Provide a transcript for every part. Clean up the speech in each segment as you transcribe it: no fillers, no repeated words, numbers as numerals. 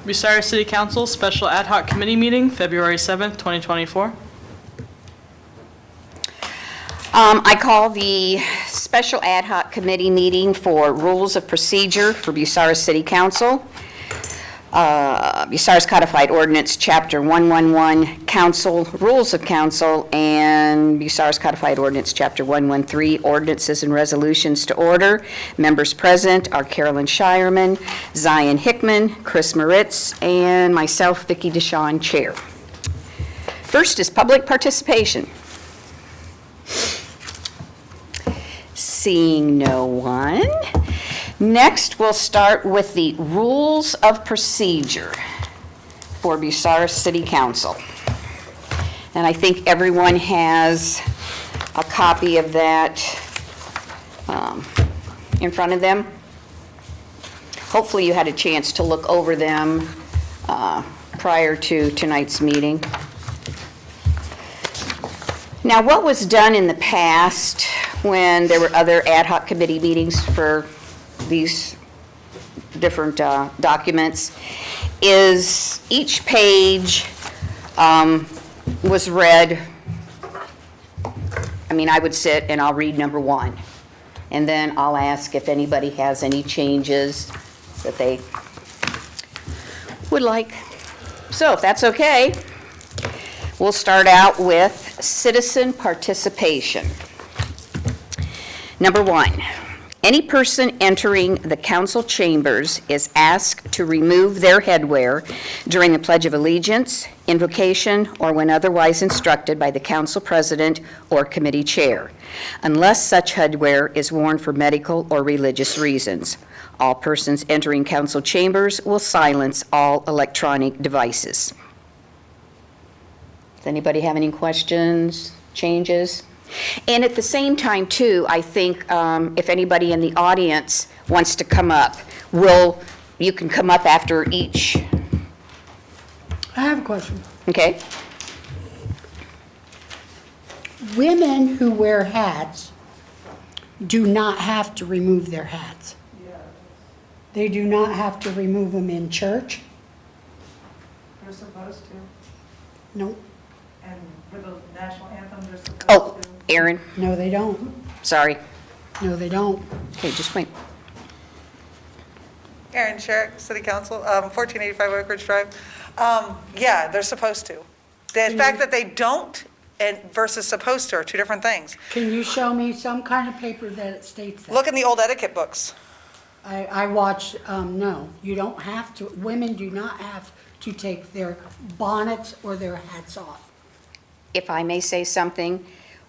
Bucyrus City Council Special Ad Hoc Committee meeting, February 7th, 2024. I call the Special Ad Hoc Committee meeting for Rules of Procedure for Bucyrus City Council. Bucyrus Codified Ordinance, Chapter 111, Council, Rules of Council, and Bucyrus Codified Ordinance, Chapter 113, Ordinances and Resolutions to Order. Members present are Carolyn Shireman, Zion Hickman, Chris Moritz, and myself, Vicki DeShawn, Chair. First is public participation. Seeing no one. Next, we'll start with the Rules of Procedure for Bucyrus City Council. And I think everyone has a copy of that in front of them. Hopefully you had a chance to look over them prior to tonight's meeting. Now, what was done in the past when there were other ad hoc committee meetings for these different documents is each page was read. I mean, I would sit and I'll read number one, and then I'll ask if anybody has any changes that they would like. So if that's okay, we'll start out with citizen participation. Number one, any person entering the council chambers is asked to remove their headwear during the Pledge of Allegiance, invocation, or when otherwise instructed by the council president or committee chair, unless such headwear is worn for medical or religious reasons. All persons entering council chambers will silence all electronic devices. Does anybody have any questions, changes? And at the same time, too, I think if anybody in the audience wants to come up, you can come up after each. I have a question. Okay. Women who wear hats do not have to remove their hats. They do not have to remove them in church. They're supposed to. No, And for the national anthem, they're supposed Oh, to. Aaron, no, they don't. sorry. No, they don't. Okay, just wait. Aaron Sharrock, City Council, 1485 Oak Ridge Drive. Yeah, they're supposed to. The fact that they don't and versus supposed to are two different things. Can you show me some kind of paper that it states that? Look in the old etiquette books. I watched, no, you don't have to, women do not have to take their bonnets or their hats off. If I may say something,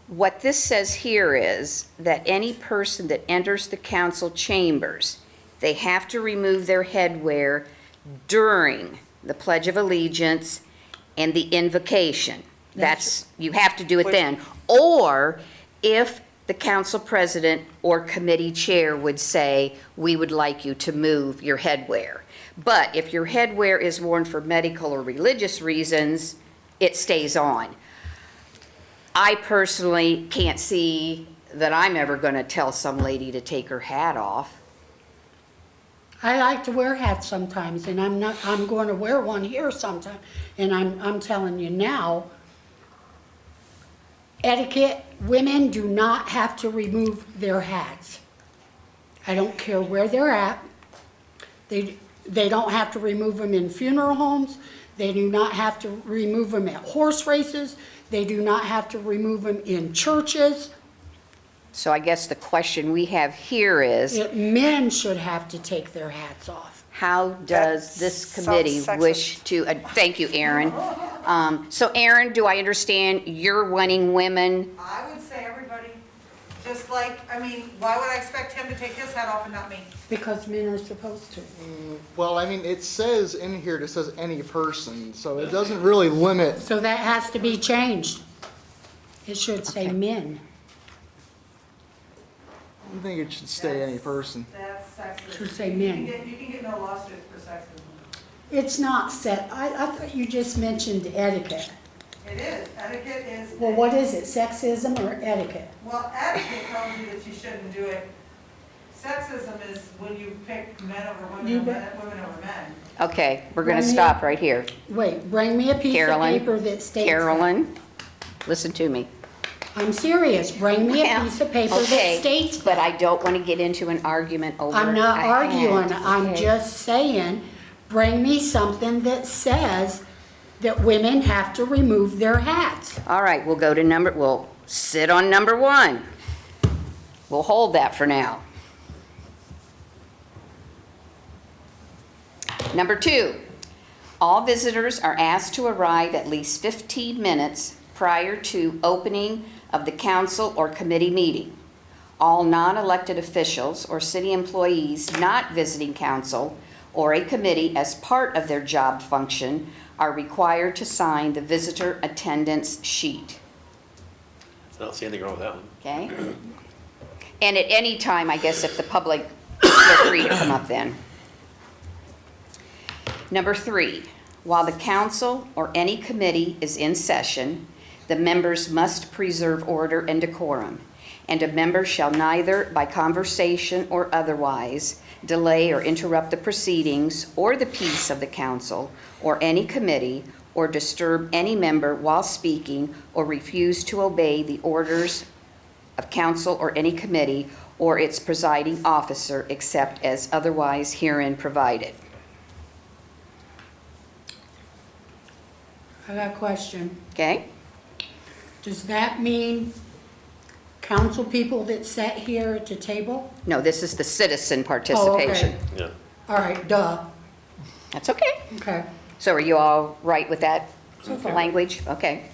what this says here is that any person that enters the council chambers, they have to remove their headwear during the Pledge of Allegiance and the invocation. You have to do it then. Or if the council president or committee chair would say, we would like you to move your headwear. But if your headwear is worn for medical or religious reasons, it stays on. I personally can't see that I'm ever going to tell some lady to take her hat off. I like to wear hats sometimes, and I'm going to wear one here sometime, and I'm telling you now, etiquette, women do not have to remove their hats. I don't care where they're at. They don't have to remove them in funeral homes. They do not have to remove them at horse races. They do not have to remove them in churches. So I guess the question we have here is, Men should have to take their hats off. how does this committee wish to, thank you, Aaron. So Aaron, do I understand you're wanting women? I would say everybody, just like, I mean, why would I expect him to take his hat off and not me? Because men are supposed to. Well, I mean, it says in here, it says any person, so it doesn't really limit. So that has to be changed. It should say men. I think it should stay any person. That's sexism. Should say men. You can get no lawsuits for sexism. It's not set, I thought you just mentioned etiquette. It is. Etiquette is. Well, what is it, sexism or etiquette? Well, etiquette tells you that you shouldn't do it. Sexism is when you pick men over women, or women over men. Okay, we're going to Bring me stop up. right here. Wait, bring me a piece of Carolyn, paper that states that. Carolyn, listen to me. I'm serious, bring me a Yeah, piece of paper okay, that states but that. I don't want to get into an argument over I'm not a hat, arguing, I'm okay? just saying, bring me something that says that women have to remove their hats. All right, we'll sit on number 1. We'll hold that for now. Number 2, all visitors are asked to arrive at least 15 minutes prior to opening of the council or committee meeting. All non-elected officials or city employees not visiting council or a committee as part of their job function are required to sign the visitor attendance sheet. I don't see anything wrong with that one. Okay? And at any time, I guess if the public, they're free to come up then. Number 3, while the council or any committee is in session, the members must preserve order and decorum, and a member shall neither by conversation or otherwise delay or interrupt the proceedings or the peace of the council or any committee, or disturb any member while speaking, or refuse to obey the orders of council or any committee or its presiding officer except as otherwise herein provided. I got a question. Okay? Does that mean council people that sat here at the table? No, this is the citizen participation. Yeah. All right, duh, That's okay. okay. So are you all right with that Okay. language? Okay.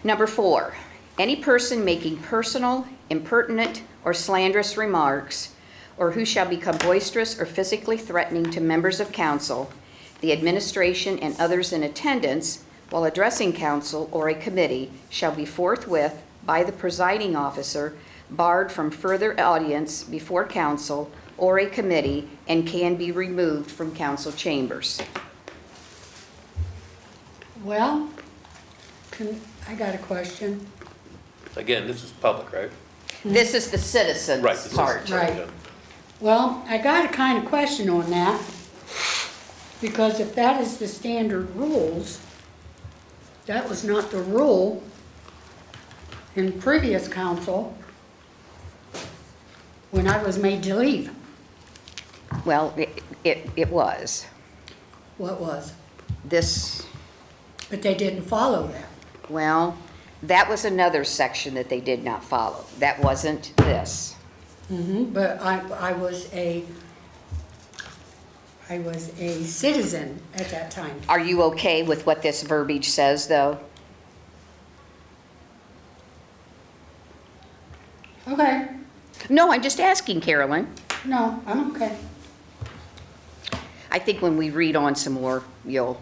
Number 4, any person making personal, impertinent, or slanderous remarks, or who shall become boisterous or physically threatening to members of council, the administration, and others in attendance while addressing council or a committee shall be forthwith, by the presiding officer, barred from further audience before council or a committee and can be removed from council chambers. Well, I got a question. Again, this is public, right? This is the citizens Right. this is- part. Right. yeah. Well, I got a kind of question on that, because if that is the standard rules, that was not the rule in previous council when I was made to leave. Well, it was. What was? This, But they didn't follow that. well, that was another section that they did not follow. That wasn't this. But I was a citizen at that time. Are you okay with what this verbiage says, though? Okay, No, I'm just asking, Carolyn. no, I'm okay. I think when we read on some more, you'll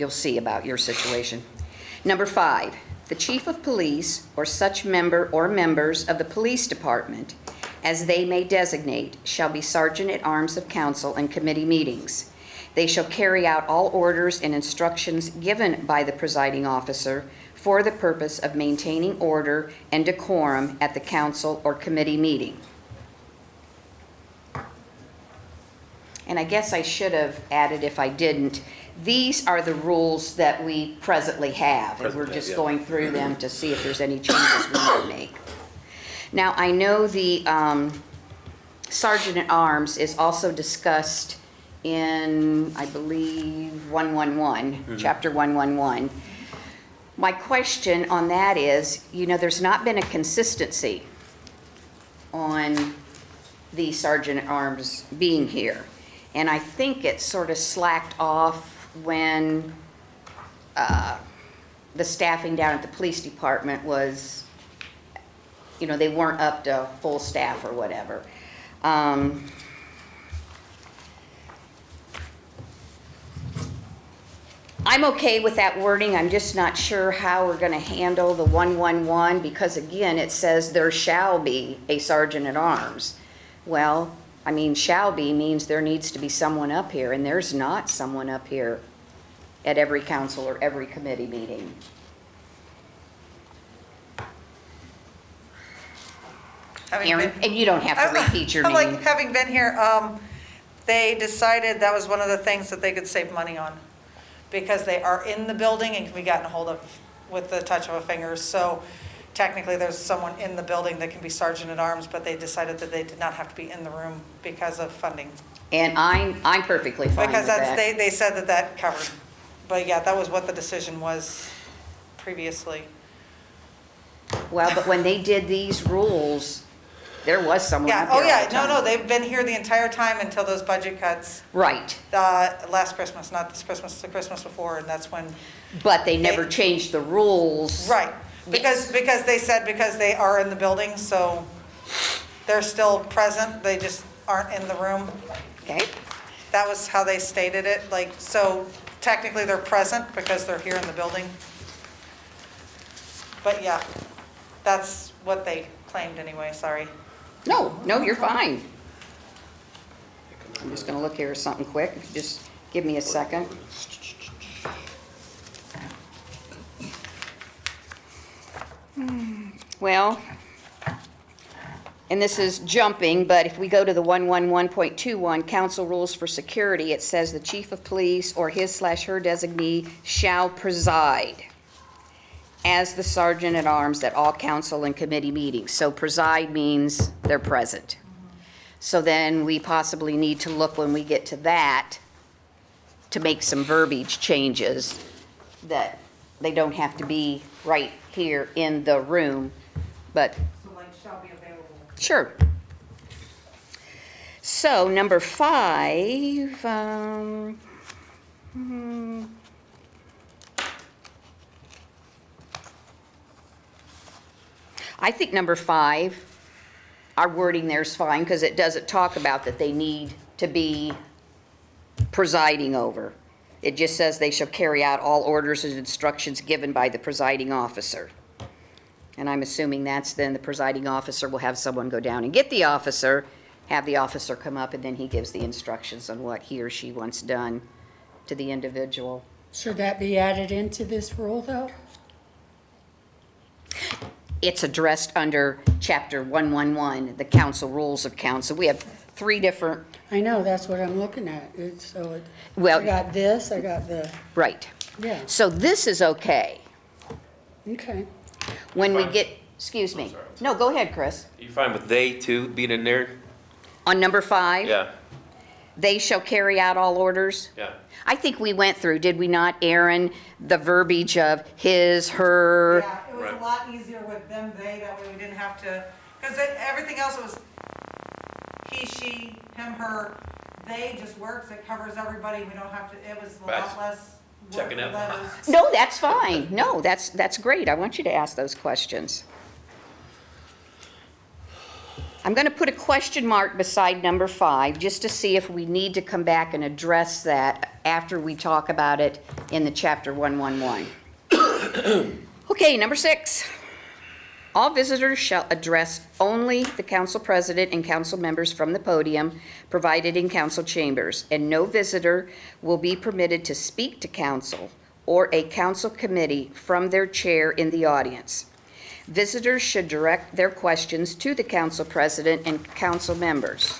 see about your situation. Number 5, the chief of police or such member or members of the police department, as they may designate, shall be sergeant at arms of council and committee meetings. They shall carry out all orders and instructions given by the presiding officer for the purpose of maintaining order and decorum at the council or committee meeting. And I guess I should have added, if I didn't, these are the rules that we presently have, and we're Presently, just yeah. going through them to see if there's any changes we can make. Now, I know the Sergeant at Arms is also discussed in, I believe, 111, Chapter 111. My question on that is, there's not been a consistency on the Sergeant at Arms being here. And I think it sort of slacked off when the staffing down at the police department was, they weren't up to full staff or whatever. I'm okay with that wording. I'm just not sure how we're going to handle the 111, because again, it says there shall be a sergeant at arms. Well, I mean, shall be means there needs to be someone up here, and there's not someone up here at every council or every committee meeting. Having Aaron, been- and you don't have to repeat your I'm name. like, having been here, they decided that was one of the things that they could save money on, because they are in the building and can be gotten a hold of with the touch of a finger. So technically, there's someone in the building that can be sergeant at arms, but they decided that they did not have to be in the room because of funding. And I'm perfectly fine with Because that. they said that covered. But yeah, that was what the decision was previously. Well, but when they did these rules, there was someone Yeah, up there oh all yeah, the no, time. they've been here the entire time until those budget cuts, Right, last Christmas, not this Christmas, the Christmas before, and that's when, but they never They- changed the rules. right. Yes. Because they said because they are in the building, so they're still present, they just aren't in the room. Okay, That was how they stated it, like, so technically they're present because they're here in the building. But yeah, that's what they claimed anyway, sorry. no, you're fine. I'm just gonna look here at something quick, if you just give me a second. Well, and this is jumping, but if we go to the 111.21, council rules for security, it says the chief of police or his/her designee shall preside as the sergeant at arms at all council and committee meetings. So preside means they're present. So then we possibly need to look when we get to that to make some verbiage changes that they don't have to be right here in the room, but So like shall be available. sure. So number 5, I think number 5, our wording there is fine because it doesn't talk about that they need to be presiding over. It just says they shall carry out all orders and instructions given by the presiding officer. And I'm assuming that's then the presiding officer will have someone go down and get the officer, have the officer come up, and then he gives the instructions on what he or she wants done to the individual. Should that be added into this rule, though? It's addressed under Chapter 111, the council rules of council. We have 3 different, I know, that's what I'm looking at. Well- I got this, I got the, right. yeah, So this is okay. okay. When we Fine. get, excuse me. I'm sorry. No, go ahead, Chris. You fine with they too being in there? On number 5? Yeah, They shall carry out all orders? yeah. I think we went through, did we not, Aaron, the verbiage of his, her? Yeah, it was a Right. lot easier with them, they, that way we didn't have to, because everything else was he, she, him, her, they just works, it covers everybody, we don't have to, it was a lot Right. less work Checking for out those. box. No, that's fine. No, that's great. I want you to ask those questions. I'm going to put a question mark beside number 5, just to see if we need to come back and address that after we talk about it in the Chapter 111. Okay, number 6. All visitors shall address only the council president and council members from the podium provided in council chambers, and no visitor will be permitted to speak to council or a council committee from their chair in the audience. Visitors should direct their questions to the council president and council members.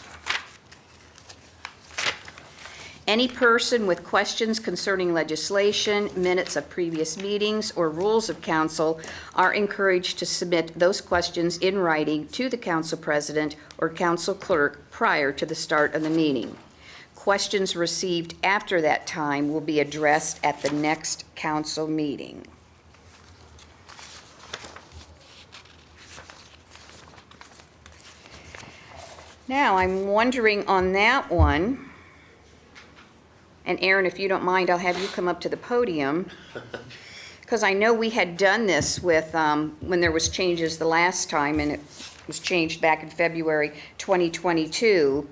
Any person with questions concerning legislation, minutes of previous meetings, or rules of council are encouraged to submit those questions in writing to the council president or council clerk prior to the start of the meeting. Questions received after that time will be addressed at the next council meeting. Now, I'm wondering on that one, and Aaron, if you don't mind, I'll have you come up to the podium, because I know we had done this with, when there was changes the last time, and it was changed back in February 2022.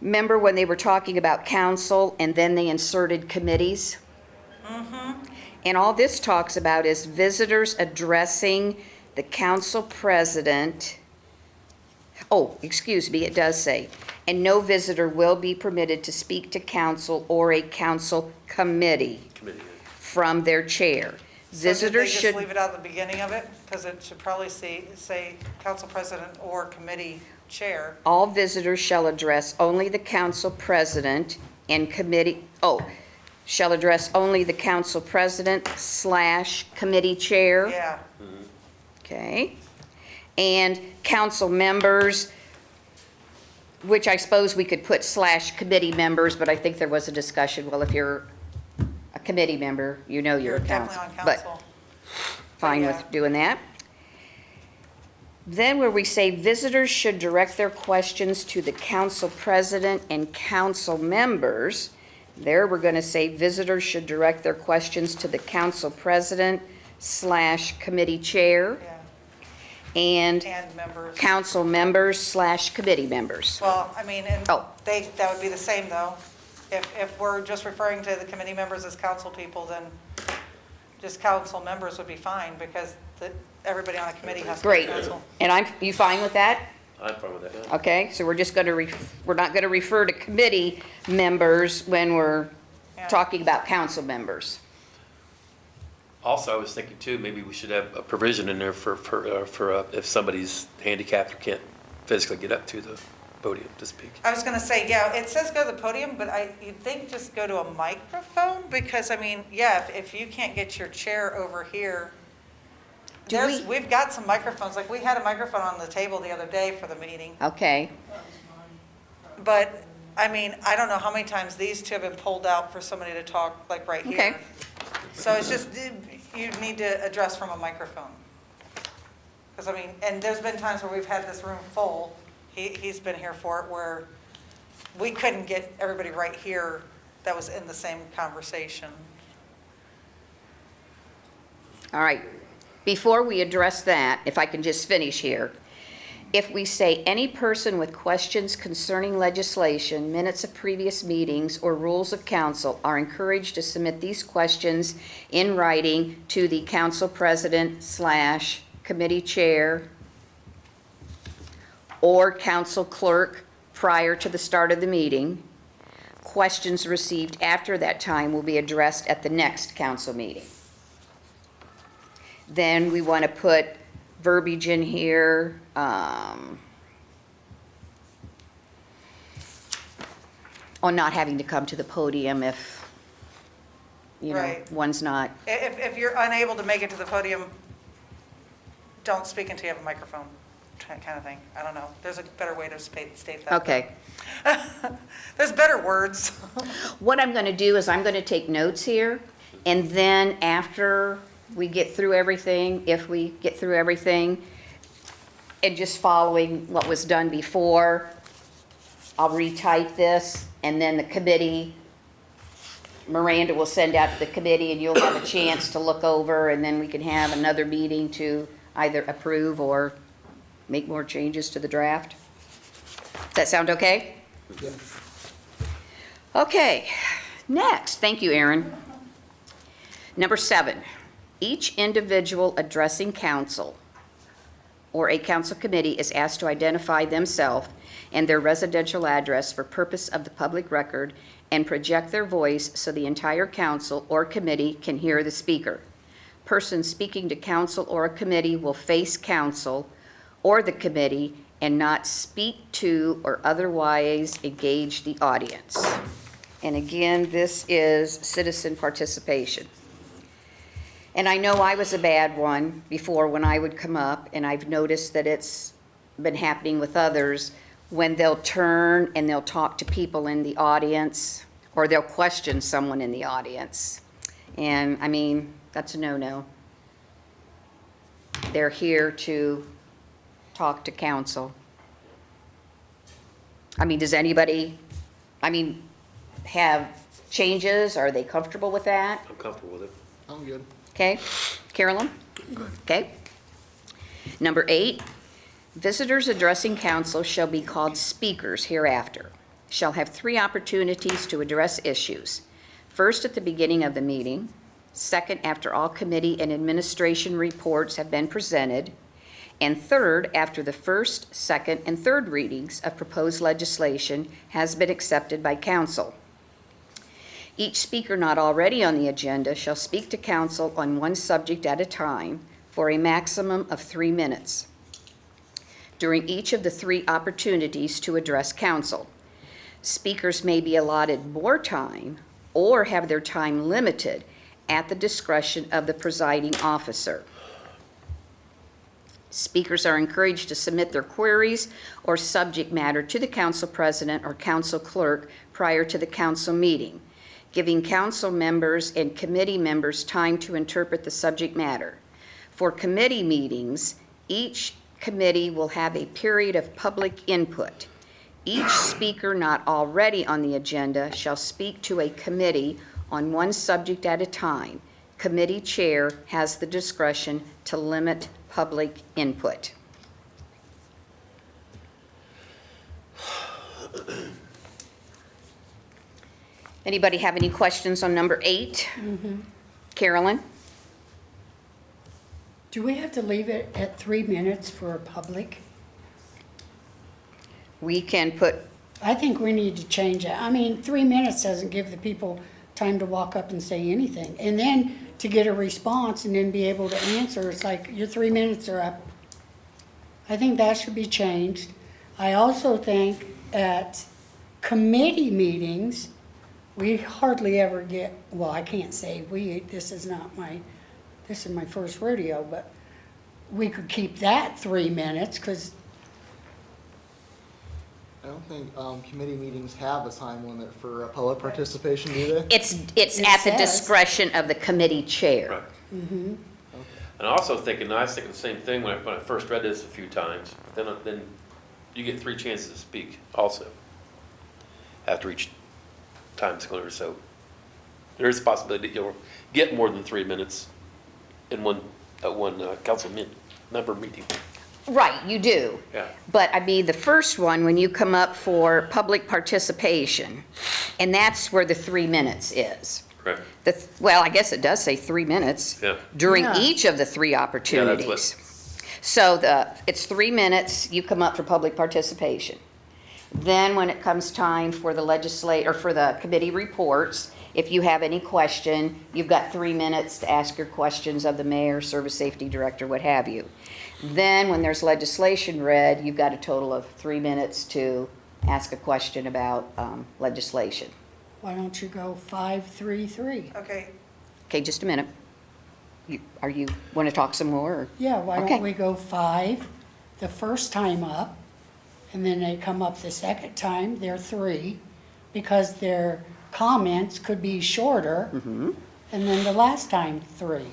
Remember when they were talking about council, and then they inserted committees? And all this talks about is visitors addressing the council president. Oh, excuse me, it does say, and no visitor will be permitted to speak to council or a council committee Committee. from their chair. Visitors So did they should, just leave it out at the beginning of it? Because it should probably say council president or committee. chair. All visitors shall address only the council president and committee, shall address only the council president / committee chair. Yeah, Okay. And council members, which I suppose we could put / committee members, but I think there was a discussion, well, if you're a committee member, you know you're you're a council. definitely on But council. fine yeah. with doing that. Then where we say visitors should direct their questions to the council president and council members, there we're going to say visitors should direct their questions to the council president / committee chair Yeah, and and members. council members / committee members. Well, I mean, and Oh. that would be the same though. If we're just referring to the committee members as council people, then just council members would be fine because everybody on the committee has to be Great. council. And you fine with that? I'm fine with that. Okay, so we're just going to, we're not going to refer to committee members when we're Yeah. talking about council members. Also, I was thinking too, maybe we should have a provision in there for if somebody's handicapped or can't physically get up to the podium to speak. I was gonna say, yeah, it says go to the podium, but you'd think just go to a microphone, because I mean, yeah, if you can't get your chair over here, we've got some microphones, like we had a microphone on the table the other day for the meeting, Okay, but, I mean, I don't know how many times these two have been pulled out for somebody to talk, like right Okay. here. So it's just, you need to address from a microphone. Because I mean, and there's been times where we've had this room full, he's been here for it, where we couldn't get everybody right here that was in the same conversation. all right. Before we address that, if I can just finish here. If we say any person with questions concerning legislation, minutes of previous meetings, or rules of council are encouraged to submit these questions in writing to the council president / committee chair or council clerk prior to the start of the meeting. Questions received after that time will be addressed at the next council meeting. Then we want to put verbiage in here, on not having to come to the podium if, Right. one's not. If you're unable to make it to the podium, don't speak until you have a microphone, kind of thing. I don't know. There's a better way to state that. Okay. There's better words. What I'm going to do is I'm going to take notes here, and then after we get through everything, if we get through everything, and just following what was done before, I'll retype this, and then the committee, Miranda will send out to the committee, and you'll have a chance to look over, and then we can have another meeting to either approve or make more changes to the draft. Does that sound okay? Yeah. Okay, next, thank you, Aaron. Number 7, each individual addressing council or a council committee is asked to identify themselves and their residential address for purpose of the public record and project their voice so the entire council or committee can hear the speaker. Persons speaking to council or a committee will face council or the committee and not speak to or otherwise engage the audience. And again, this is citizen participation. And I know I was a bad one before when I would come up, and I've noticed that it's been happening with others when they'll turn and they'll talk to people in the audience, or they'll question someone in the audience. And I mean, that's a no-no. They're here to talk to council. I mean, does anybody, have changes? Are they comfortable with that? I'm comfortable with it. I'm good. Okay, Carolyn? Okay. Number 8, visitors addressing council shall be called speakers hereafter, shall have 3 opportunities to address issues. First, at the beginning of the meeting. Second, after all committee and administration reports have been presented. And third, after the first, second, and third readings of proposed legislation has been accepted by council. Each speaker not already on the agenda shall speak to council on one subject at a time for a maximum of 3 minutes. during each of the 3 opportunities to address council. Speakers may be allotted more time or have their time limited at the discretion of the presiding officer. Speakers are encouraged to submit their queries or subject matter to the council president or council clerk prior to the council meeting, giving council members and committee members time to interpret the subject matter. For committee meetings, each committee will have a period of public input. Each speaker not already on the agenda shall speak to a committee on one subject at a time. Committee chair has the discretion to limit public input. Anybody have any questions on number 8? Carolyn? Do we have to leave it at 3 minutes for public? We can put, I think we need to change that. I mean, 3 minutes doesn't give the people time to walk up and say anything. And then to get a response and then be able to answer, it's like, your 3 minutes are up. I think that should be changed. I also think at committee meetings, we hardly ever get, well, I can't say we, this is my first rodeo, but we could keep that 3 minutes, because I don't think committee meetings have a time limit for public participation, do they? it's It at the says. discretion of the committee chair. Right. And also thinking, I was thinking the same thing when I first read this a few times. Then you get 3 chances to speak also after each time's clear. So there is a possibility that you'll get more than 3 minutes in one council member meeting. Right, you do. Yeah. But I mean, the first one, when you come up for public participation, and that's where the 3 minutes is. Correct. Well, I guess it does say 3 minutes. Yeah. During Yeah. each of the 3 opportunities. what- So it's 3 minutes, you come up for public participation. Then when it comes time for the committee reports, if you have any question, you've got 3 minutes to ask your questions of the mayor, service safety director, what have you. Then when there's legislation read, you've got a total of 3 minutes to ask a question about legislation. why don't you go 5-3-3? Okay, Okay, just a minute. You want to talk some more? Or? Yeah, why Okay. don't we go 5 the first time up, and then they come up the second time, they're 3, because their comments could be shorter, and then the last time, 3.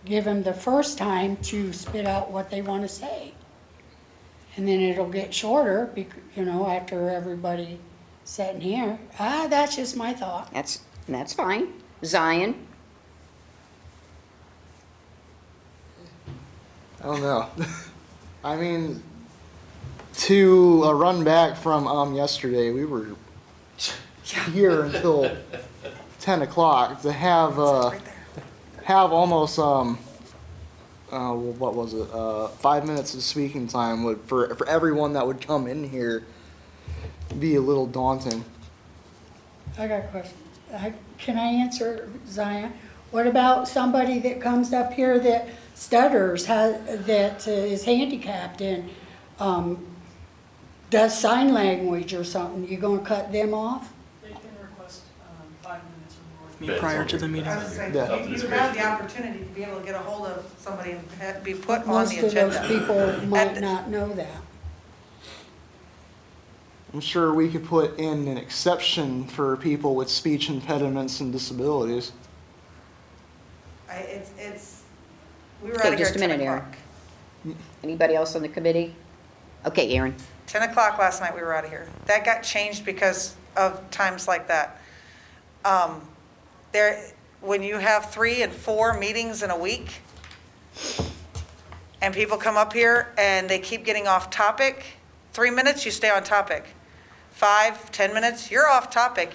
Give them the first time to spit out what they want to say. And then it'll get shorter, after everybody sitting here. That's just my thought. That's fine. Zion? I don't know. I mean, to run back from yesterday, we were here until 10 o'clock to have right there. have almost what was it 5 minutes of speaking time would for everyone that would come in here be a little daunting. I got a question. Can I answer, Zion? What about somebody that comes up here that stutters, that is handicapped and does sign language or something? You gonna cut them off? They can request 5 minutes or more. Prior to the meeting. I was saying, Yeah. you have the opportunity to be able to get a hold of somebody and be put on Most the of those agenda. people might And- not know that. I'm sure we could put in an exception for people with speech impediments and disabilities. We were Okay, out of here just at a 10 minute, Aaron. o'clock. Anybody else on the committee? Okay, Aaron. 10 o'clock last night, we were out of here. That got changed because of times like that. When you have 3 and 4 meetings in a week, and people come up here and they keep getting off topic, 3 minutes, you stay on topic. 5, 10 minutes, you're off topic.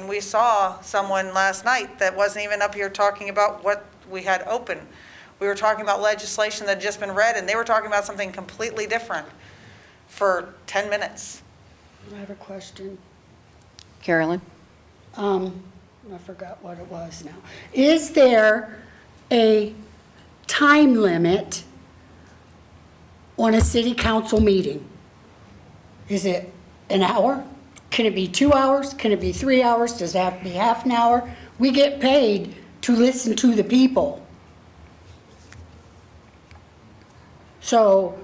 We saw someone last night that wasn't even up here talking about what we had open. We were talking about legislation that had just been read, and they were talking about something completely different for 10 minutes. I have a question. Carolyn? I forgot what it was now. Is there a time limit on a city council meeting? Is it an hour? Can it be 2 hours? Can it be 3 hours? Does it have to be half an hour? We get paid to listen to the people. So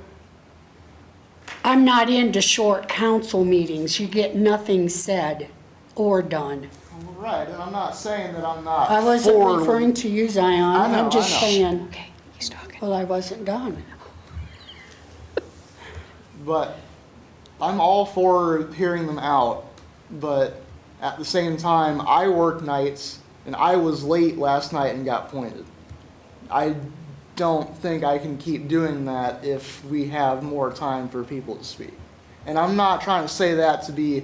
I'm not into short council meetings. You get nothing said or done. Right, and I'm not saying that I'm not I wasn't for- referring to you, Zion. I know, I'm just I know. saying, Okay, he's talking. well, I wasn't done. But I'm all for hearing them out, but at the same time, I work nights, and I was late last night and got pointed. I don't think I can keep doing that if we have more time for people to speak. And I'm not trying to say that to be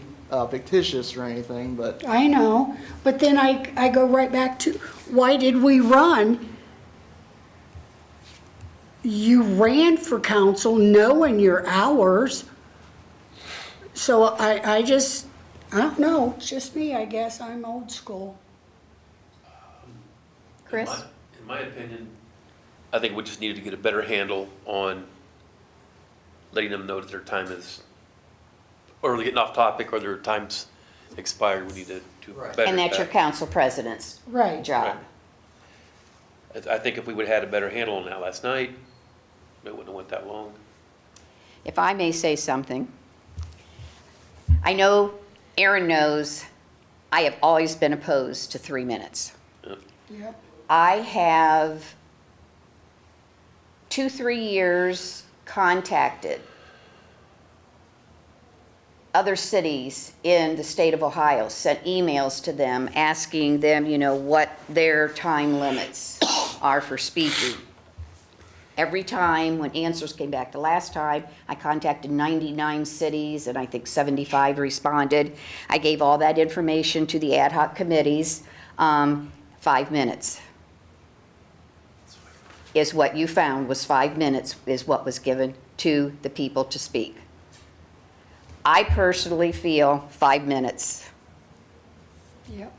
fictitious or anything, but I know, but then I go right back to, why did we run? You ran for council knowing your hours. So I don't know, it's just me, I guess, I'm old school. Chris? In my opinion, I think we just needed to get a better handle on letting them know that their time is, or they're getting off topic, or their time's expired. We need to do better. And that's at your that. council president's Right. job. I think if we would've had a better handle on that last night, it wouldn't have went that long. If I may say something, I know Aaron knows I have always been opposed to 3 minutes. Yep. I have 2-3 years contacted other cities in the state of Ohio, sent emails to them asking them, what their time limits are for speaking. Every time, when answers came back the last time, I contacted 99 cities, and I think 75 responded. I gave all that information to the ad hoc committees. 5 minutes is what you found, was 5 minutes is what was given to the people to speak. I personally feel 5 minutes, Yep.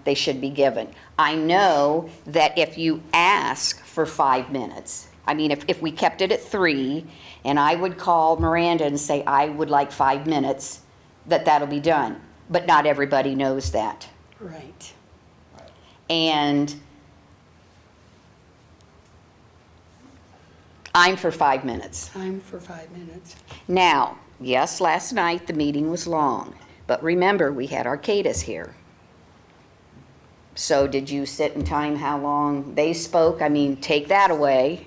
they should be given. I know that if you ask for 5 minutes, if we kept it at 3, and I would call Miranda and say, I would like 5 minutes, that'll be done. But not everybody knows that. Right. And I'm for 5 minutes. Time for 5 minutes. Now, yes, last night the meeting was long, but remember, we had Arcadis here. So did you sit and time how long they spoke? Take that away.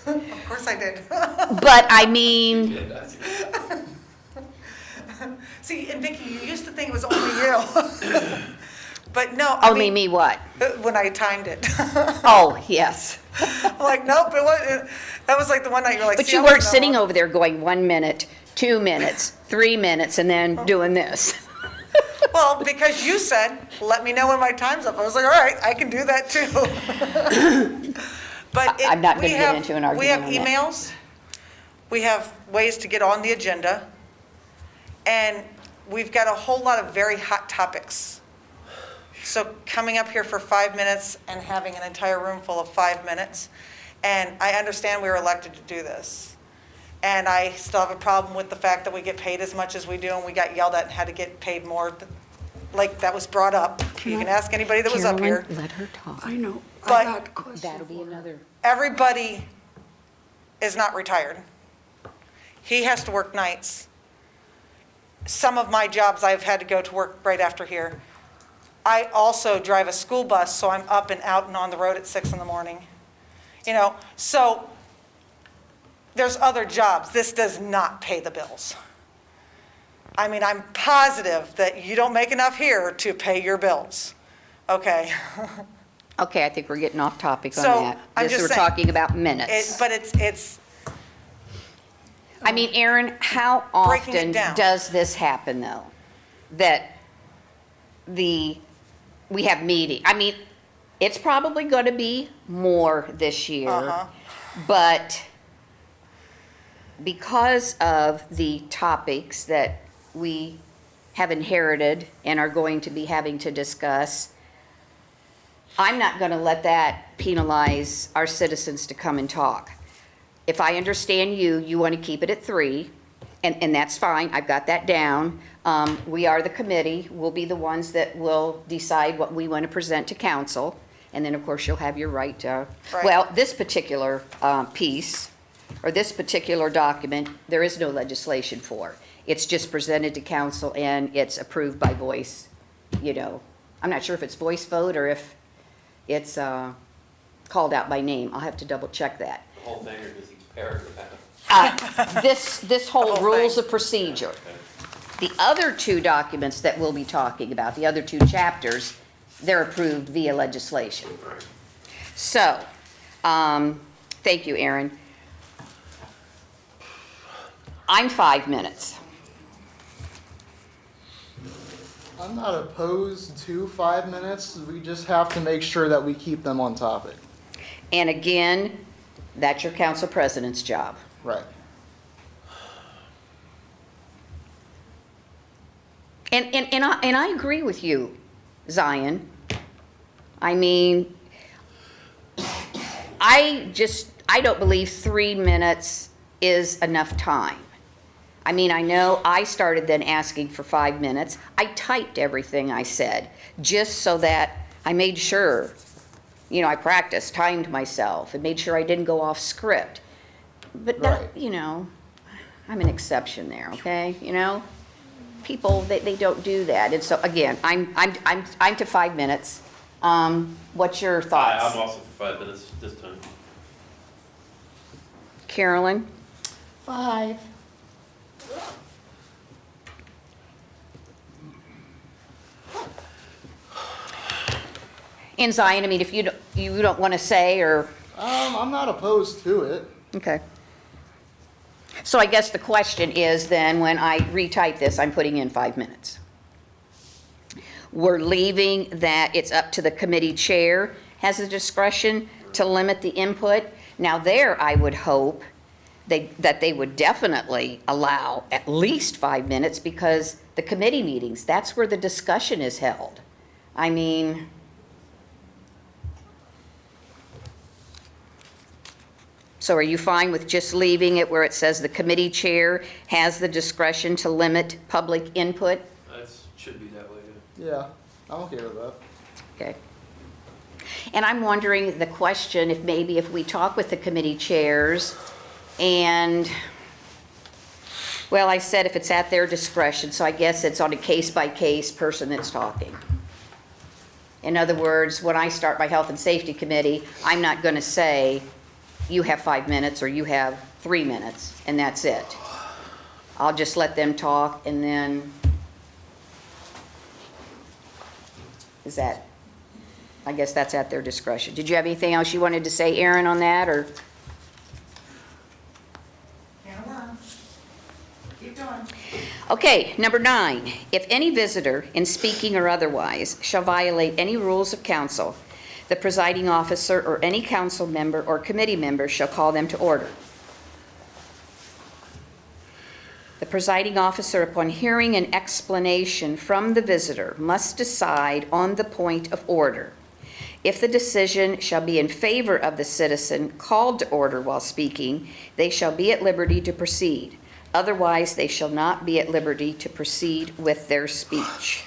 Of course I did. But See, and Vicki, you used to think it was only you. But no, only me what? when I timed it. Oh, yes. I'm like, nope, that was like the one night you're like. But "See, you I was weren't no sitting one." over there going 1 minute, 2 minutes, 3 minutes, and then doing this. Well, because you said, let me know when my time's up. I was like, all right, I can do that too. But I'm not gonna we get have- into an argument We have on that. emails, we have ways to get on the agenda, and we've got a whole lot of very hot topics. So coming up here for 5 minutes and having an entire room full of 5 minutes, and I understand we were elected to do this. And I still have a problem with the fact that we get paid as much as we do, and we got yelled at and had to get paid more. Like, that was brought up. You can ask anybody that was up here. Carolyn, let her talk. I know. But I got a question That'll be for her. another. Everybody is not retired. He has to work nights. Some of my jobs, I've had to go to work right after here. I also drive a school bus, so I'm up and out and on the road at 6 in the morning. So there's other jobs. This does not pay the bills. I'm positive that you don't make enough here to pay your bills, okay? Okay, I think we're getting off topic on So, that. I'm just We're saying. talking about minutes. But it's, Aaron, how Breaking it often down. does this happen, though? That we have meeting, it's probably gonna be more this year. Uh-huh. But because of the topics that we have inherited and are going to be having to discuss, I'm not gonna let that penalize our citizens to come and talk. if I understand you, you want to keep it at 3, and that's fine, I've got that down. We are the committee, we'll be the ones that will decide what we want to present to council, and then, of course, you'll have your right to, Right. well, this particular piece, or this particular document, there is no legislation for. It's just presented to council and it's approved by voice, you know. I'm not sure if it's voice vote or if it's called out by name. I'll have to double check that. The whole thing or just each paragraph? This whole whole rules thing. of procedure. The other 2 documents that we'll be talking about, the other 2 chapters, they're approved via legislation. Right. So, thank you, Aaron. I'm 5 minutes. I'm not opposed to 5 minutes. We just have to make sure that we keep them on topic. And again, that's your council president's job. Right. And I agree with you, Zion. I mean, I don't believe 3 minutes is enough time. I mean, I know I started then asking for 5 minutes. I typed everything I said, just so that I made sure, you know, I practiced, timed myself, and made sure I didn't go off script. But that, Right. you know, I'm an exception there, okay? You know, people, they don't do that. And so, again, I'm to 5 minutes. What's your thoughts? I'm also for 5 minutes this time. Carolyn? 5. And Zion, I mean, if you don't want to say, or, I'm not opposed to it. okay. So I guess the question is then, when I retype this, I'm putting in 5 minutes. We're leaving that it's up to the committee chair has the discretion to limit the input. Now there, I would hope that they would definitely allow at least 5 minutes, because the committee meetings, that's where the discussion is held. I mean, so are you fine with just leaving it where it says the committee chair has the discretion to limit public input? That should be that way, yeah. Yeah, I'm okay with that. Okay. And I'm wondering the question, if maybe if we talk with the committee chairs and, well, I said if it's at their discretion, so I guess it's on a case-by-case person that's talking. In other words, when I start my health and safety committee, I'm not going to say, you have 5 minutes or you have 3 minutes, and that's it. I'll just let them talk, and then, is that, I guess that's at their discretion. Did you have anything else you wanted to say, Aaron, on that, or? Keep going. Okay, number 9, if any visitor, in speaking or otherwise, shall violate any rules of council, the presiding officer or any council member or committee member shall call them to order. The presiding officer, upon hearing an explanation from the visitor, must decide on the point of order. If the decision shall be in favor of the citizen called to order while speaking, they shall be at liberty to proceed. Otherwise, they shall not be at liberty to proceed with their speech.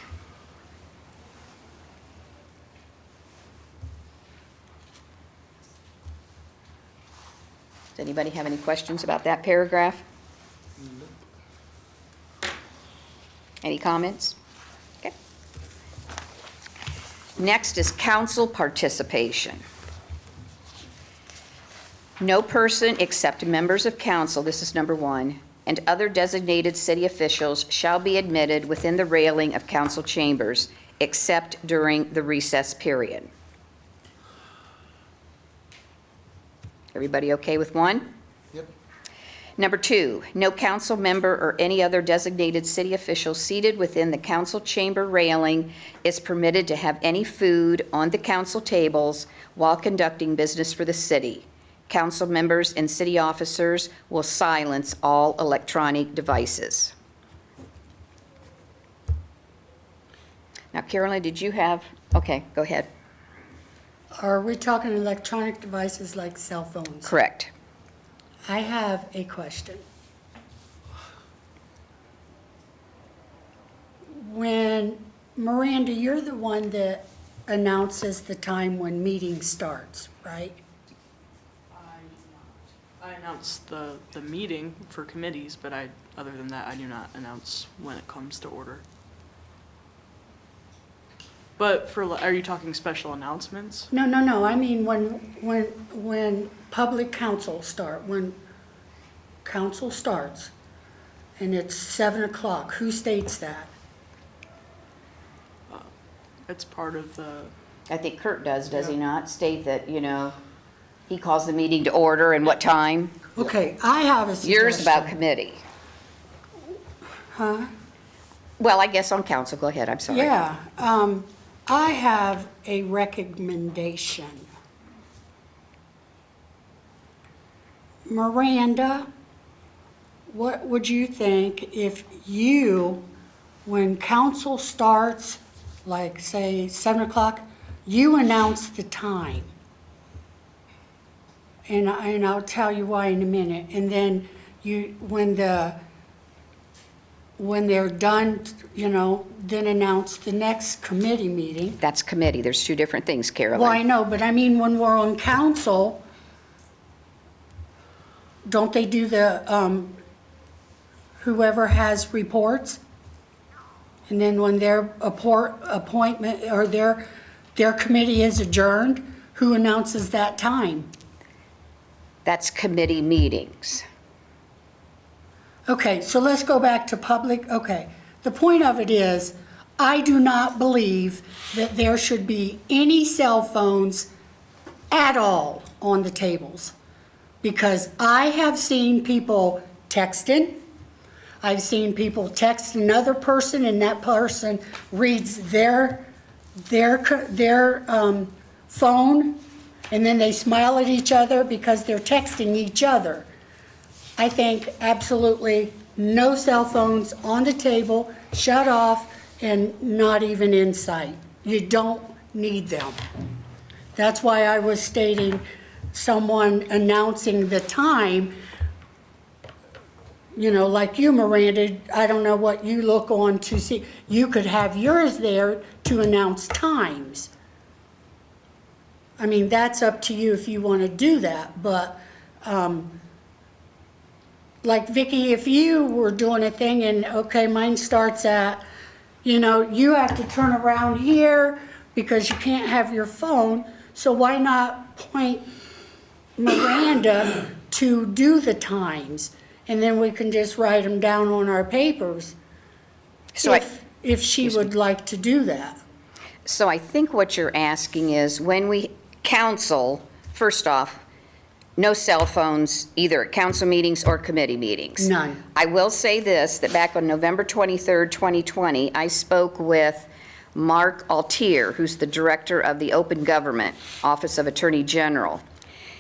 Does anybody have any questions about that paragraph? Any comments? Okay. Next is council participation. No person except members of council, this is number 1, and other designated city officials shall be admitted within the railing of council chambers, except during the recess period. Everybody okay with 1? Yep. Number 2, no council member or any other designated city official seated within the council chamber railing is permitted to have any food on the council tables while conducting business for the city. Council members and city officers will silence all electronic devices. Now, Carolyn, did you have, okay, go ahead. Are we talking electronic devices like cell phones? Correct. I have a question. When, Miranda, you're the one that announces the time when meeting starts, right? I announce the meeting for committees, but other than that, I do not announce when it comes to order. But are you talking special announcements? No, no, no, I mean when public council when council starts and it's 7 o'clock, who states that? It's part of the, I think Kurt does he not? State that, he calls the meeting to order and what time? Okay, I have a suggestion. Yours about committee. Huh? Well, I guess on council, go ahead, I'm sorry. Yeah, I have a recommendation. Miranda, what would you think if you, when council starts, like say 7 o'clock, you announce the time? And I'll tell you why in a minute. And then when they're done, then announce the next committee meeting. That's committee, there's two different things, Carolyn. Well, I know, but I mean, when we're on council, don't they do the, whoever has reports? And then when their appointment, or their committee is adjourned, who announces that time? That's committee meetings. Okay, so let's go back to public, okay. The point of it is, I do not believe that there should be any cell phones at all on the tables. Because I have seen people texting, I've seen people text another person and that person reads their phone and then they smile at each other because they're texting each other. I think absolutely no cell phones on the table, shut off, and not even in sight. You don't need them. That's why I was stating someone announcing the time, like you, Miranda, I don't know what you look on to see. You could have yours there to announce times. I mean, that's up to you if you want to do that, but like Vicki, if you were doing a thing and, okay, mine starts at, you have to turn around here because you can't have your phone, so why not point Miranda to do the times? And then we can just write them down on our papers, So if she would like to do that. So I think what you're asking is when we council, first off, no cell phones either at council meetings or committee meetings. None. I will say this, that back on November 23rd, 2020, I spoke with Mark Altier, who's the director of the Open Government Office of Attorney General.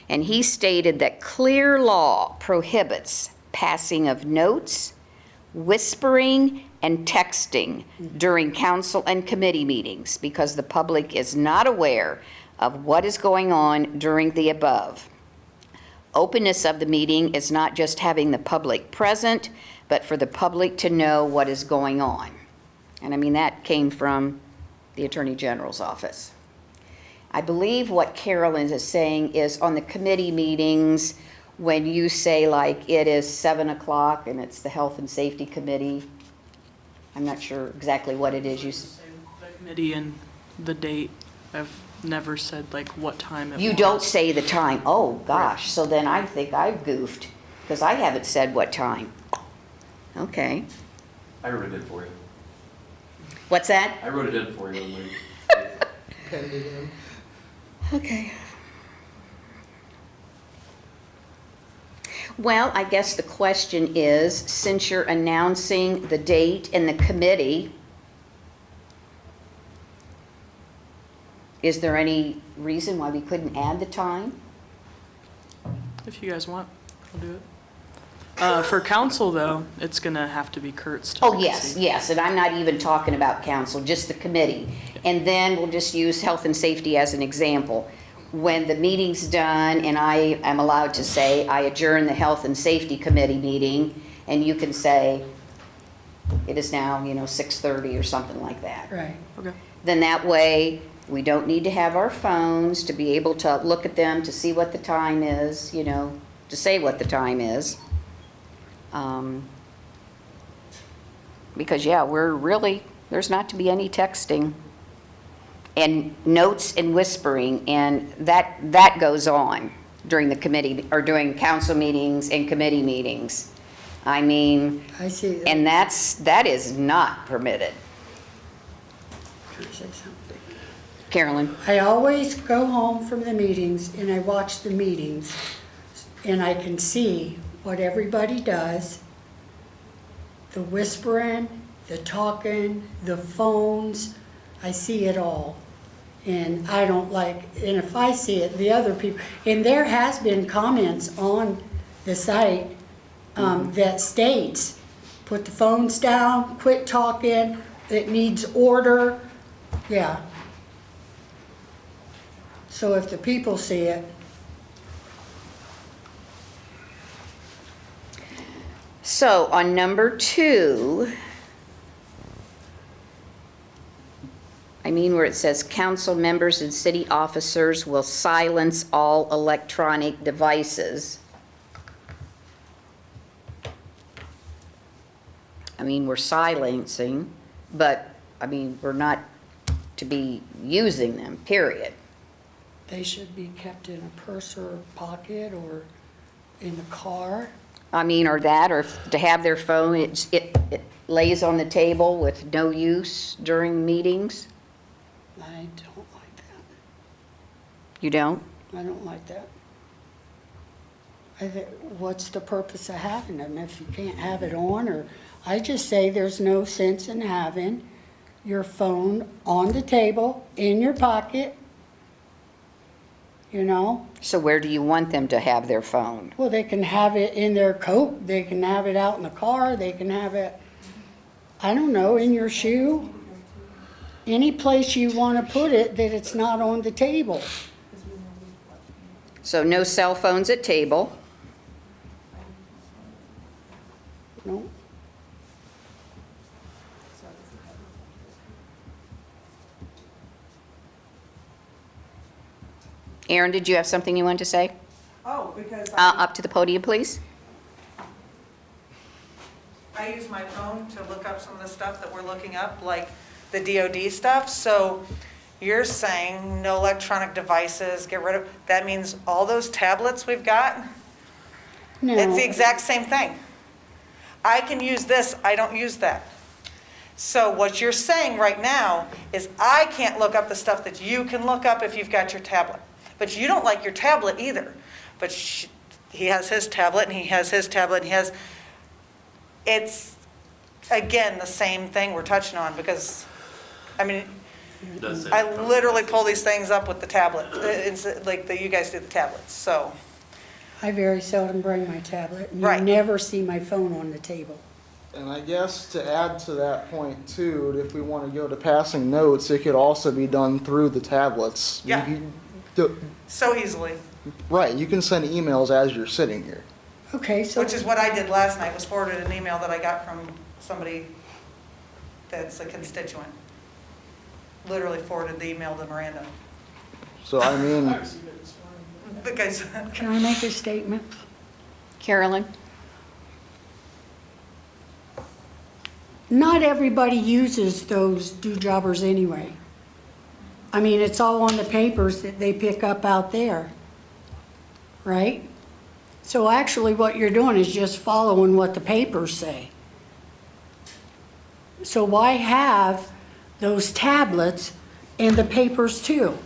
And he stated that clear law prohibits passing of notes, whispering, and texting during council and committee meetings because the public is not aware of what is going on during the above. Openness of the meeting is not just having the public present, but for the public to know what is going on. And I mean, that came from the Attorney General's office. I believe what Carolyn is saying is on the committee meetings, when you say like it is 7 o'clock and it's the Health and Safety Committee, I'm not sure exactly what it is you the committee and the date. I've never said like what time it was. You don't say the time. Oh, gosh. So then I think I've goofed because I haven't said what time. Okay. I wrote it in for you. What's that? I wrote it in for you. Penned it in. Okay. Well, I guess the question is, since you're announcing the date and the committee, is there any reason why we couldn't add the time? If you guys want, I'll do it. For council though, it's gonna have to be Kurt's time. Oh, yes, yes, and I'm not even talking about council, just the committee. And then we'll just use health and safety as an example. when the meeting's done and I am allowed to say, I adjourn the Health and Safety Committee meeting, and you can say, it is now, 6:30 or something like that. Right. Okay. Then that way, we don't need to have our phones to be able to look at them to see what the time is, to say what the time is. Because, yeah, there's not to be any texting and notes and whispering, and that goes on during the committee, or during council meetings and committee meetings. I mean, I see that. and that is not permitted. Can I say something? Carolyn? I always go home from the meetings and I watch the meetings, and I can see what everybody does. The whispering, the talking, the phones, I see it all. And I don't like, and if I see it, the other people, and there has been comments on the site that states, put the phones down, quit talking, it needs order, yeah. So if the people see it, So on number 2, where it says council members and city officers will silence all electronic devices. We're silencing, but, we're not to be using them, period. they should be kept in a purse or pocket or in the car. Or that, or to have their phone, it lays on the table with no use during meetings. I don't like that. You don't? I don't like that. What's the purpose of having them if you can't have it on? Or I just say there's no sense in having your phone on the table, in your pocket, So where do you want them to have their phone? Well, they can have it in their coat, they can have it out in the car, they can have it, I don't know, in your shoe. Any place you want to put it that it's not on the table. So no cell phones at table. No. Aaron, did you have something you wanted to say? Oh, because Up to the podium, please. I use my phone to look up some of the stuff that we're looking up, like the DOD stuff. So you're saying no electronic devices, get rid of, that means all those tablets we've got? No. It's the exact same thing. I can use this, I don't use that. So what you're saying right now is I can't look up the stuff that you can look up if you've got your tablet. But you don't like your tablet either. But he has his tablet and he has his tablet and it's, again, the same thing we're touching on because, I literally pull these things up with the tablet. It's like you guys do the tablets, so. I very seldom bring my tablet. And Right. You never see my phone on the table. And I guess to add to that point too, if we want to go to passing notes, it could also be done through the tablets. Yeah. So easily, Right, you can send emails as you're sitting here. Okay, so. which is what I did last night, was forwarded an email that I got from somebody that's a constituent. Literally forwarded the email to Miranda. So The guy's, Can I make a statement? Carolyn? Not everybody uses those do-jobbers anyway. It's all on the papers that they pick up out there, right? So actually what you're doing is just following what the papers say. So why have those tablets in the papers too?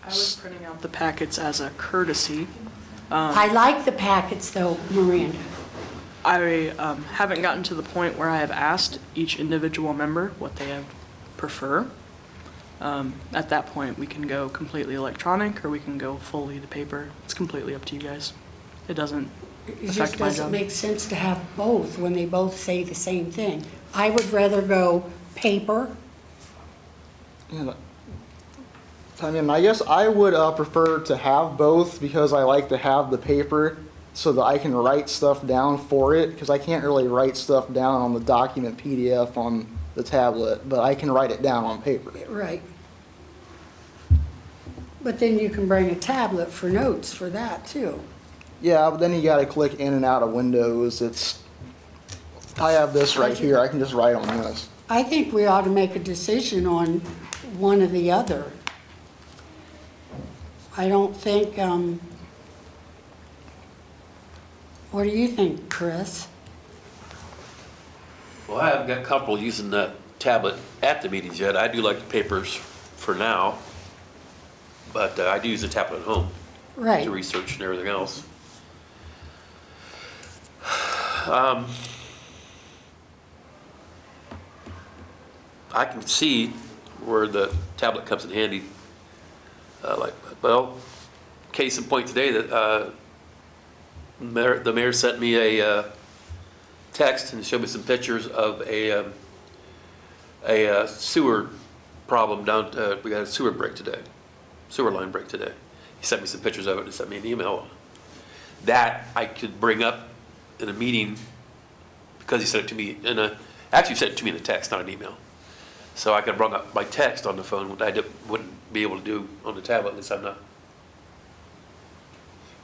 I was printing out the packets as a courtesy. I like the packets though, Miranda. I haven't gotten to the point where I have asked each individual member what they prefer. At that point, we can go completely electronic or we can go fully to paper. It's completely up to you guys. It doesn't It just affect my doesn't job. make sense to have both when they both say the same thing. I would rather go paper. And I mean, I guess I would prefer to have both because I like to have the paper so that I can write stuff down for it, because I can't really write stuff down on the document PDF on the tablet, but I can write it down on paper. Right. But then you can bring a tablet for notes for that too. Yeah, but then you gotta click in and out of windows. I have this right here, I can just write on this. I think we ought to make a decision on one or the other. I don't think, what do you think, Chris? Well, I haven't got comfortable using that tablet at the meetings yet. I do like the papers for now, but I do use the tablet at home Right. to research and everything else. I can see where the tablet comes in handy. Well, case in point today, that the mayor sent me a text and showed me some pictures of a sewer problem down. We got a sewer line break today. He sent me some pictures of it and sent me an email. That I could bring up in a meeting because he sent it to me actually sent it to me in a text, not an email. So I could bring up my text on the phone, what I wouldn't be able to do on the tablet. At least I'm not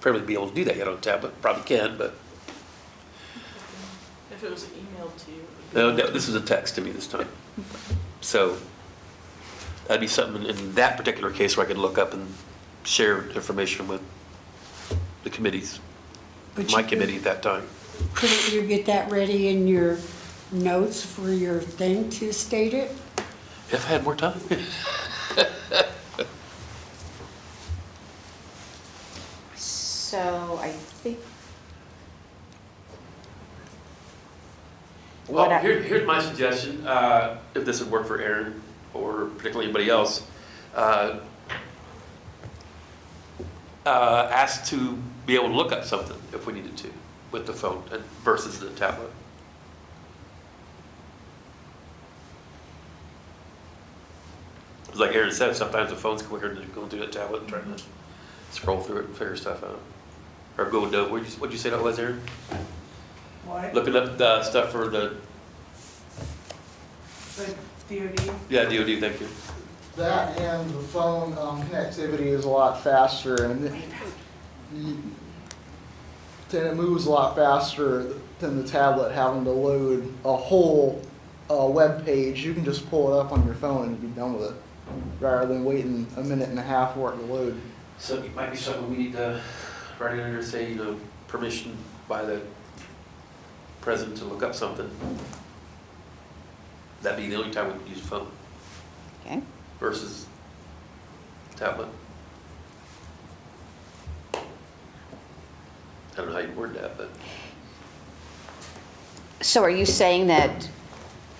probably be able to do that yet on the tablet. Probably can, but If it was emailed to you. no, this was a text to me this time. So that'd be something in that particular case where I could look up and share information with the committees, But my you committee at that time. Couldn't you get that ready in your notes for your thing to state it? If I had more time. So I think. Well, here's my suggestion, if this would work for Aaron or particularly anybody else. Ask to be able to look up something if we needed to with the phone versus the tablet. Like Aaron said, sometimes the phone's quicker than going through the tablet and trying to scroll through it and figure stuff out. Or go to, what'd you say that was, Aaron? What? Looking up the stuff for the, DOD? yeah, DOD, thank you. That and the phone connectivity is a lot faster, and it moves a lot faster than the tablet having to load a whole web page. You can just pull it up on your phone and be done with it, rather than waiting a minute and a half for it to load. So it might be something we need to write in there, say, permission by the president to look up something. That'd be the only time we could use a phone Okay. versus tablet. I don't know how you word that, but So are you saying that,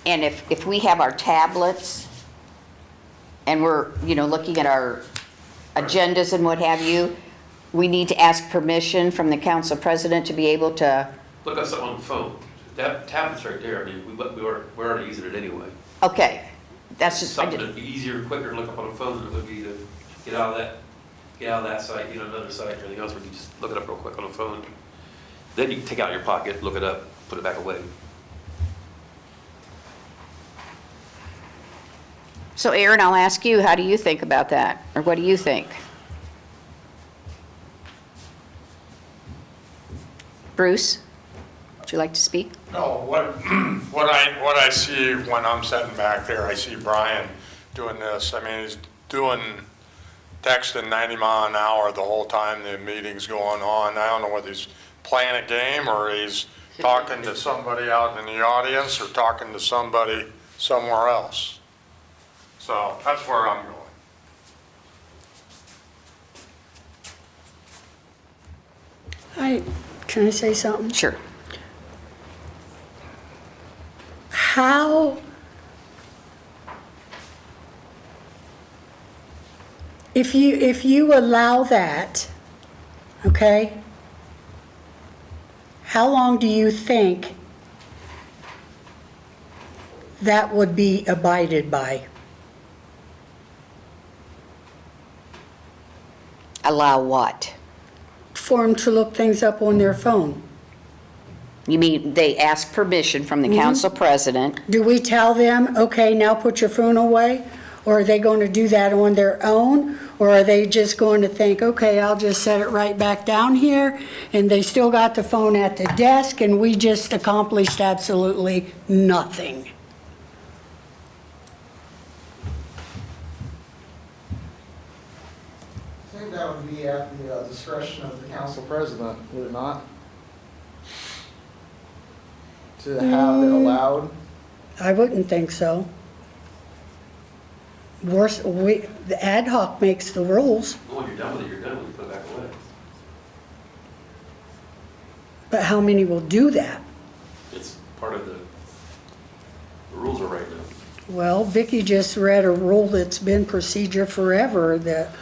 and if we have our tablets and we're, looking at our agendas and what have you, we need to ask permission from the council president to be able to, look up something on the phone. That tablet's right there. I mean, we're already using it anyway. okay, that's just, Something that'd be easier and quicker to look up on a phone than it would be to get out of that site, another site or anything else where you just look it up real quick on a phone. Then you can take it out of your pocket, look it up, put it back away. So Aaron, I'll ask you, how do you think about that? Or what do you think? Bruce, would you like to speak? No, what I see when I'm sitting back there, I see Brian doing this. I mean, he's texting 90 mile an hour the whole time the meeting's going on. I don't know whether he's playing a game or he's talking to somebody out in the audience or talking to somebody somewhere else. So that's where I'm going. Can I say something? Sure. How, if you allow that, okay, how long do you think that would be abided by? Allow what? For them to look things up on their phone. You mean they ask permission from the council president? Do we tell them, okay, now put your phone away? Or are they going to do that on their own? Or are they just going to think, okay, I'll just set it right back down here, and they still got the phone at the desk, and we just accomplished absolutely nothing? I think that would be at the discretion of the council president, would it not? To have it allowed? I wouldn't think so. The AdHoc makes the rules, When you're done with it, you're done with it, you put it back away. but how many will do that? It's part of the rules are right now. Well, Vicki just read a rule that's been procedure forever, that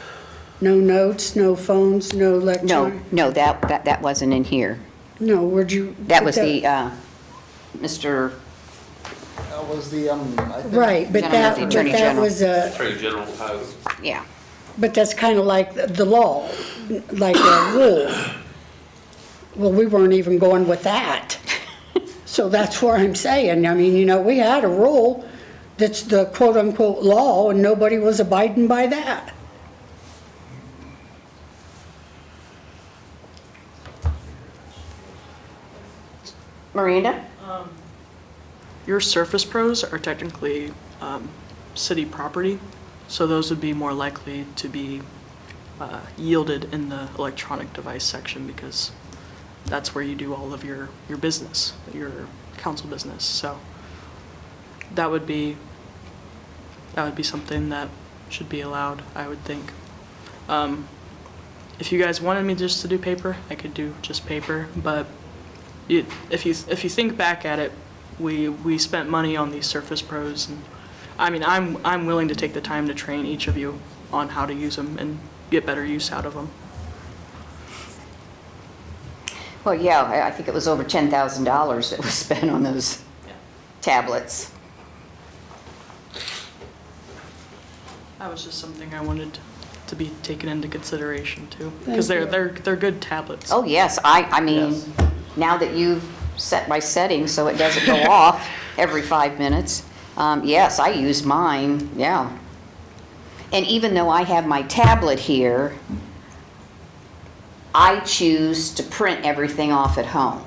no notes, no phones, no electronic. No, that wasn't in here. No, where'd you? That was the, Mr., That was the, I think. Right, but Gentleman, the Attorney General. was Attorney General has, yeah. but that's kind of like the law, like a rule. Well, we weren't even going with that. So that's what I'm saying. I mean, we had a rule that's the quote-unquote law, and nobody was abiding by that. Miranda? Your Surface Pros are technically city property, so those would be more likely to be yielded in the electronic device section because that's where you do all of your business, your council business. So that would be something that should be allowed, I would think. If you guys wanted me just to do paper, I could do just paper, but if you think back at it, we spent money on these Surface Pros, and I mean I'm willing to take the time to train each of you on how to use them and get better use out of them. Well, yeah, I think it was over $10,000 that was spent on those tablets. That was just something I wanted to be taken into consideration too, because they're good tablets. Oh, yes, I mean, Yes. now that you've set my settings so it doesn't go off every 5 minutes, yes, I use mine, yeah. And even though I have my tablet here, I choose to print everything off at home.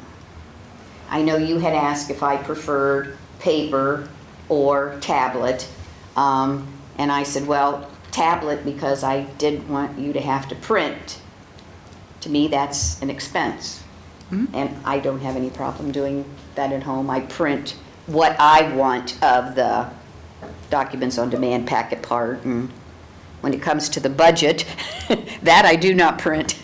I know you had asked if I preferred paper or tablet, and I said, well, tablet, because I didn't want you to have to print. To me, that's an expense. And I don't have any problem doing that at home. I print what I want of the documents on demand packet part, and when it comes to the budget, that I do not print.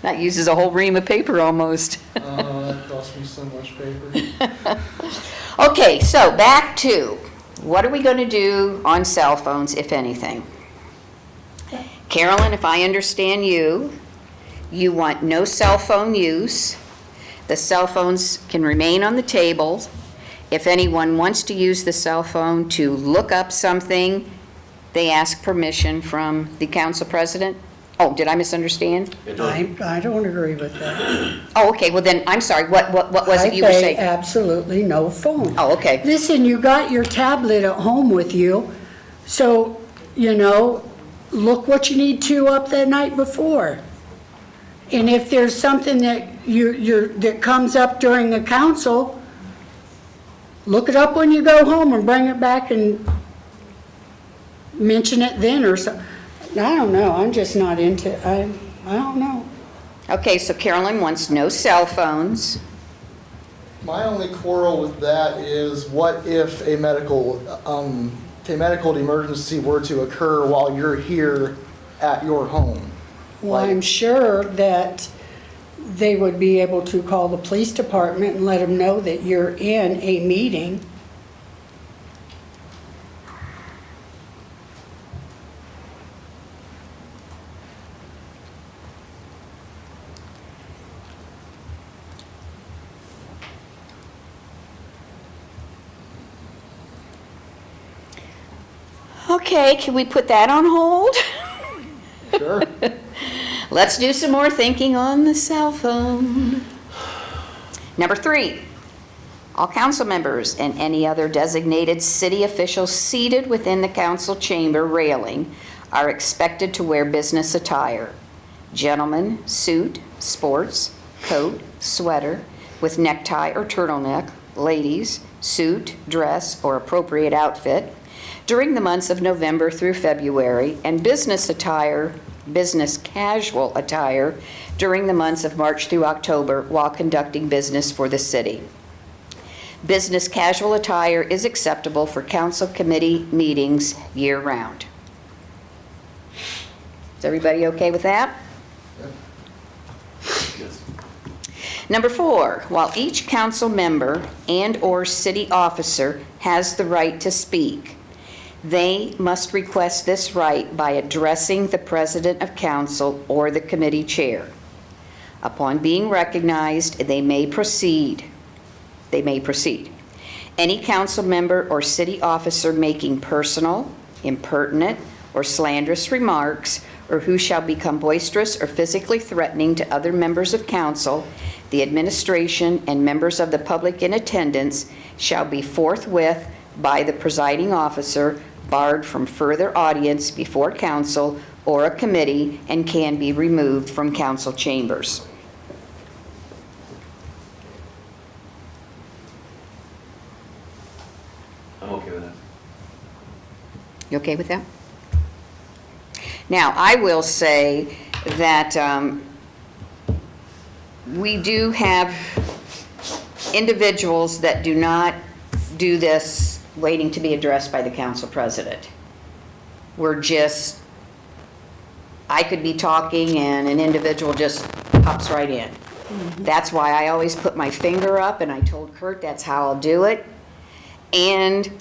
That uses a whole ream of paper almost. That cost me so much paper. Okay, so back to, what are we going to do on cell phones, if anything? Carolyn, if I understand you, you want no cell phone use. The cell phones can remain on the table. If anyone wants to use the cell phone to look up something, they ask permission from the council president? Oh, did I misunderstand? I don't agree with that. Oh, okay, well then, I'm sorry, what was it you were I say saying? absolutely no phone. Oh, okay. Listen, you got your tablet at home with you, so, look what you need to up that night before. And if there's something that that comes up during the council, look it up when you go home and bring it back and mention it then or so. I don't know, I'm just not into, I don't know. Okay, so Carolyn wants no cell phones. My only quarrel with that is what if a medical emergency were to occur while you're here at your home? Well, I'm sure that they would be able to call the police department and let them know that you're in a meeting. Okay, can we put that on hold? Sure. Let's do some more thinking on the cell phone. Number 3, all council members and any other designated city officials seated within the council chamber railing are expected to wear business attire. Gentlemen, suit, sports, coat, sweater with necktie or turtleneck. Ladies, suit, dress, or appropriate outfit during the months of November through February, and business attire, business casual attire during the months of March through October while conducting business for the city. Business casual attire is acceptable for council committee meetings year-round. Is everybody okay with that? Yes. Number 4, while each council member and/or city officer has the right to speak, they must request this right by addressing the president of council or the committee chair. Upon being recognized, they may proceed. Any council member or city officer making personal, impertinent, or slanderous remarks, or who shall become boisterous or physically threatening to other members of council, the administration, and members of the public in attendance shall be forthwith by the presiding officer barred from further audience before council or a committee and can be removed from council chambers. I'm okay with that. You okay with that? Now, I will say that we do have individuals that do not do this waiting to be addressed by the council president. We're just, I could be talking and an individual just pops right in. That's why I always put my finger up, and I told Kurt that's how I'll do it. And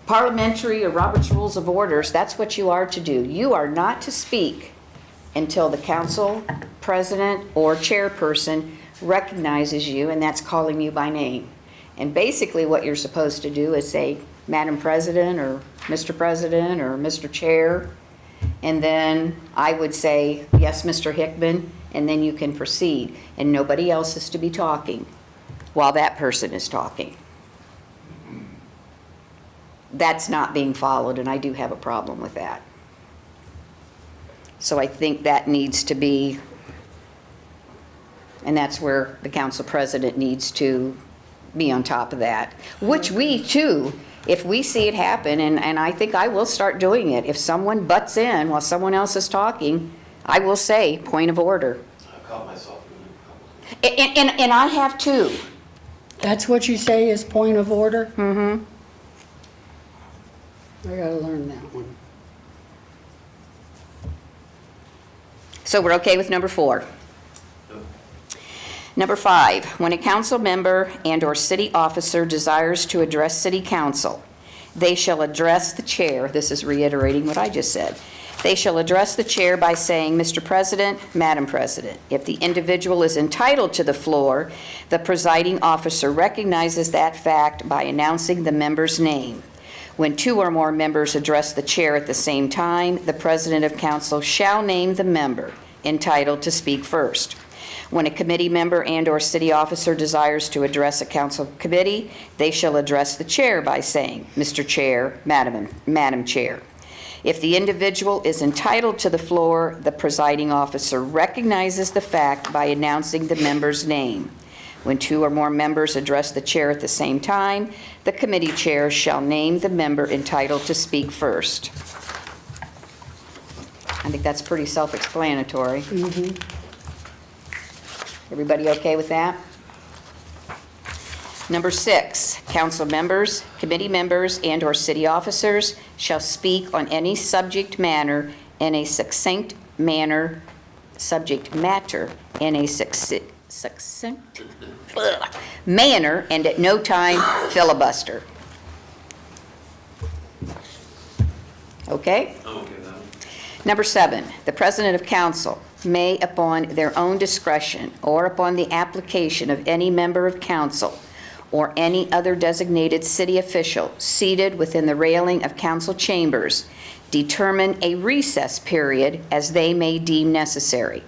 parliamentary or Robert's Rules of Orders, that's what you are to do. You are not to speak until the council president or chairperson recognizes you, and that's calling you by name. And basically what you're supposed to do is say, Madam President, or Mr. President, or Mr. Chair, and then I would say, yes, Mr. Hickman, and then you can proceed. And nobody else is to be talking while that person is talking. That's not being followed, and I do have a problem with that. So I think that needs to be, and that's where the council president needs to be on top of that, which we too, if we see it happen, and I think I will start doing it. If someone butts in while someone else is talking, I will say, point of order. I've caught myself doing it. And I have too. That's what you say is point of order? Mm-hmm. I gotta learn that one. So we're okay with number 4. Number 5, when a council member and/or city officer desires to address city council, they shall address the chair. This is reiterating what I just said. They shall address the chair by saying, Mr. President, Madam President. If the individual is entitled to the floor, the presiding officer recognizes that fact by announcing the member's name. When 2 or more members address the chair at the same time, the president of council shall name the member entitled to speak first. When a committee member and/or city officer desires to address a council committee, they shall address the chair by saying, Mr. Chair, Madam Chair. If the individual is entitled to the floor, the presiding officer recognizes the fact by announcing the member's name. When 2 or more members address the chair at the same time, the committee chair shall name the member entitled to speak first. I think that's pretty self-explanatory. Everybody okay with that? Number 6, council members, committee members, and/or city officers shall speak on any subject matter in a succinct manner, manner, and at no time filibuster. Okay? I'm okay with that one. Number 7, the president of council may, upon their own discretion or upon the application of any member of council or any other designated city official seated within the railing of council chambers determine a recess period as they may deem necessary.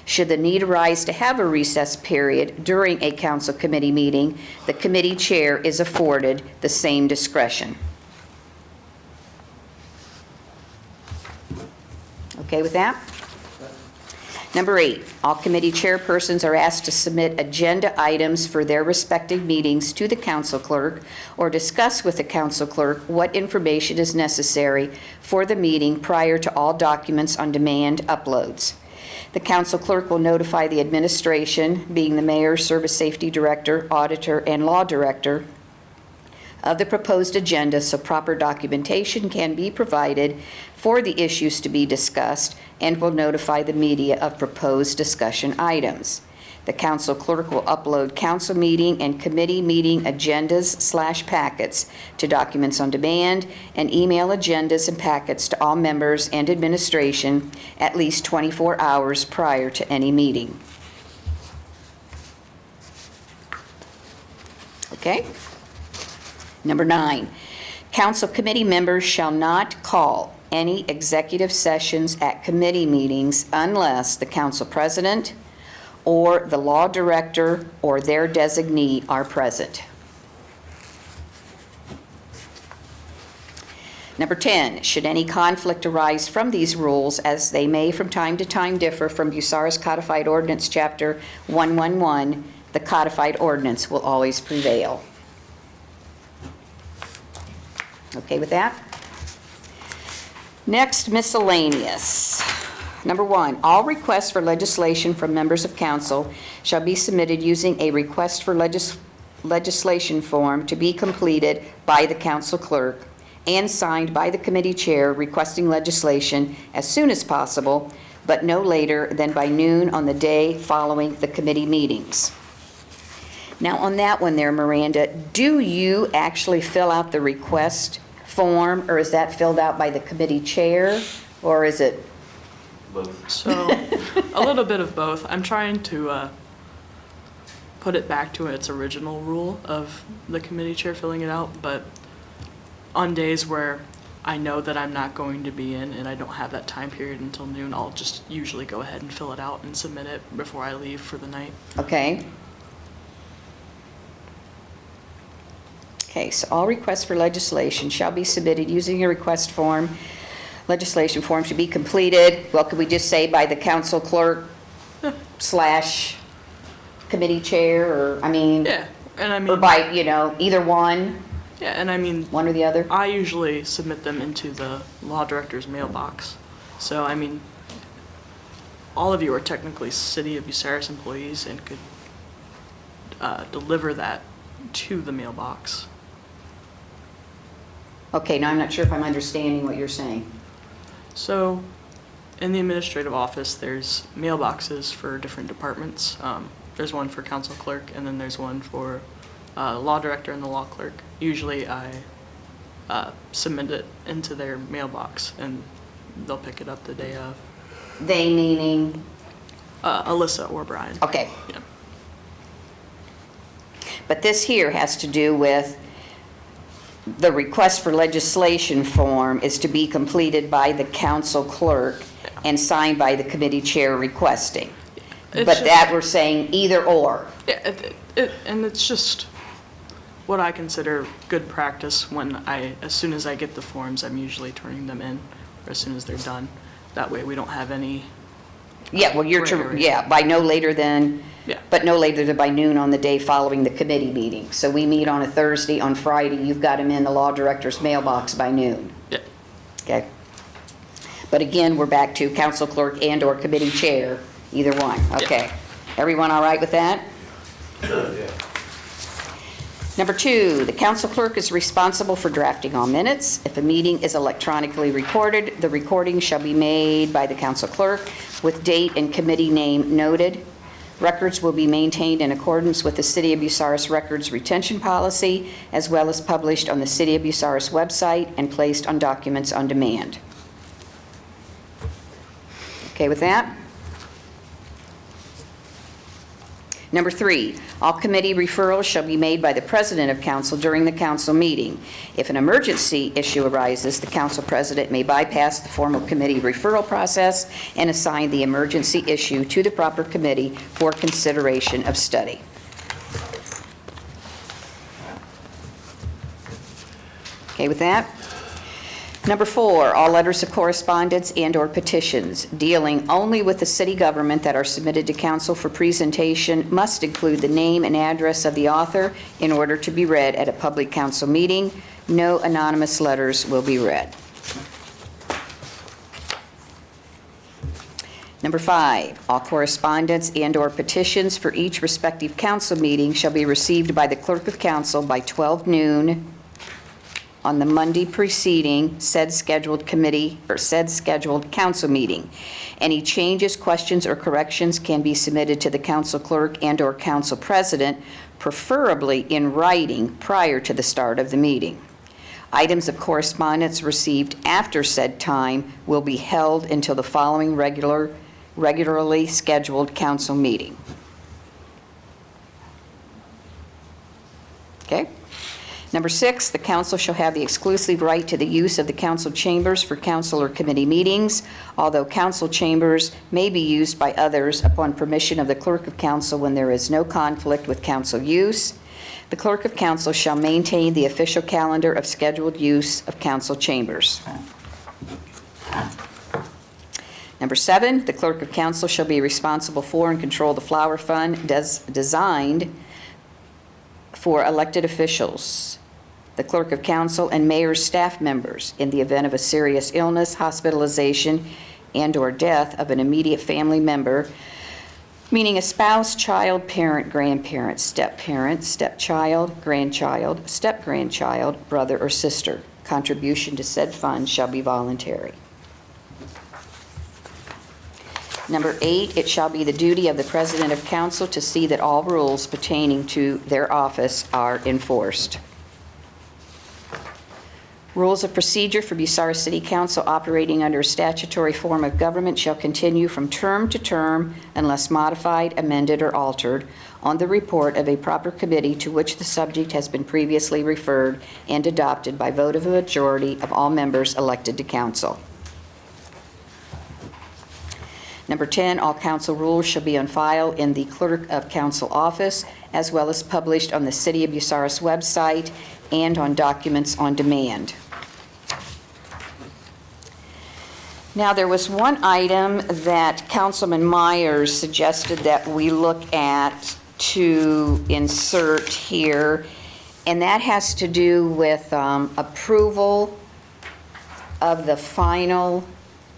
Should the need arise to have a recess period during a council committee meeting, the committee chair is afforded the same discretion. Okay with that? Number 8, all committee chairpersons are asked to submit agenda items for their respective meetings to the council clerk or discuss with the council clerk what information is necessary for the meeting prior to all documents on demand uploads. The council clerk will notify the administration, being the mayor, service safety director, auditor, and law director, of the proposed agenda so proper documentation can be provided for the issues to be discussed, and will notify the media of proposed discussion items. The council clerk will upload council meeting and committee meeting agendas/packets to Documents on Demand and email agendas and packets to all members and administration at least 24 hours prior to any meeting. Okay? Number 9, council committee members shall not call any executive sessions at committee meetings unless the council president or the law director or their designee are present. Number 10, should any conflict arise from these rules, as they may from time to time differ from Bucyrus Codified Ordinance Chapter 111, the codified ordinance will always prevail. Okay with that? Next, miscellaneous. Number 1, all requests for legislation from members of council shall be submitted using a request for legislation form to be completed by the council clerk and signed by the committee chair requesting legislation as soon as possible, but no later than by noon on the day following the committee meetings. Now on that one there, Miranda, do you actually fill out the request form, or is that filled out by the committee chair, or is it? Both. So, a little bit of both. I'm trying to put it back to its original rule of the committee chair filling it out, but on days where I know that I'm not going to be in and I don't have that time period until noon, I'll just usually go ahead and fill it out and submit it before I leave for the night. Okay. Okay, so all requests for legislation shall be submitted using a request form. Legislation form should be completed, well, could we just say by the council clerk / committee chair, or, I mean, Yeah, and I or mean, by, either one, yeah, and I mean, one or the other? I usually submit them into the law director's mailbox. So, I mean, all of you are technically City of Bucyrus employees and could deliver that to the mailbox. Okay, now I'm not sure if I'm understanding what you're saying. So, in the administrative office, there's mailboxes for different departments. There's one for council clerk, and then there's one for law director and the law clerk. Usually I submit it into their mailbox, and they'll pick it up the day of. They meaning? Alyssa or Brian. Okay. Yeah. But this here has to do with the request for legislation form is to be completed by the council clerk and signed by the committee chair requesting. It's But just- that we're saying either or. Yeah, and it's just what I consider good practice when as soon as I get the forms, I'm usually turning them in, or as soon as they're done. That way we don't have any, Yeah, well, you're, Right. yeah, by no later than, yeah. but no later than by noon on the day following the committee meeting. So we meet on a Thursday, on Friday, you've got them in the law director's mailbox by noon. Yeah. Okay? But again, we're back to council clerk and/or committee chair, either one. Okay. Everyone all right with that? Number 2, the council clerk is responsible for drafting all minutes. If a meeting is electronically recorded, the recording shall be made by the council clerk with date and committee name noted. Records will be maintained in accordance with the City of Bucyrus Records Retention Policy, as well as published on the City of Bucyrus website and placed on Documents on Demand. Okay with that? Number 3, all committee referrals shall be made by the president of council during the council meeting. If an emergency issue arises, the council president may bypass the formal committee referral process and assign the emergency issue to the proper committee for consideration of study. Okay with that? Number 4, all letters of correspondence and/or petitions dealing only with the city government that are submitted to council for presentation must include the name and address of the author in order to be read at a public council meeting. No anonymous letters will be read. Number 5, all correspondence and/or petitions for each respective council meeting shall be received by the clerk of council by 12 noon on the Monday preceding said scheduled committee or said scheduled council meeting. Any changes, questions, or corrections can be submitted to the council clerk and/or council president, preferably in writing prior to the start of the meeting. Items of correspondence received after said time will be held until the following regularly scheduled council meeting. Okay? Number 6, the council shall have the exclusive right to the use of the council chambers for council or committee meetings, although council chambers may be used by others upon permission of the clerk of council when there is no conflict with council use. The clerk of council shall maintain the official calendar of scheduled use of council chambers. Number 7, the clerk of council shall be responsible for and control the flower fund designed for elected officials, the clerk of council, and mayor's staff members in the event of a serious illness, hospitalization, and/or death of an immediate family member, meaning a spouse, child, parent, grandparent, step-parent, stepchild, grandchild, step-grandchild, brother, or sister. Contribution to said fund shall be voluntary. Number 8, it shall be the duty of the president of council to see that all rules pertaining to their office are enforced. Rules of procedure for Bucyrus City Council operating under a statutory form of government shall continue from term to term unless modified, amended, or altered on the report of a proper committee to which the subject has been previously referred and adopted by vote of a majority of all members elected to council. Number 10, all council rules shall be on file in the clerk of council office as well as published on the City of Bucyrus website and on documents on demand. Now, there was one item that Councilman Myers suggested that we look at to insert here, and that has to do with approval of the final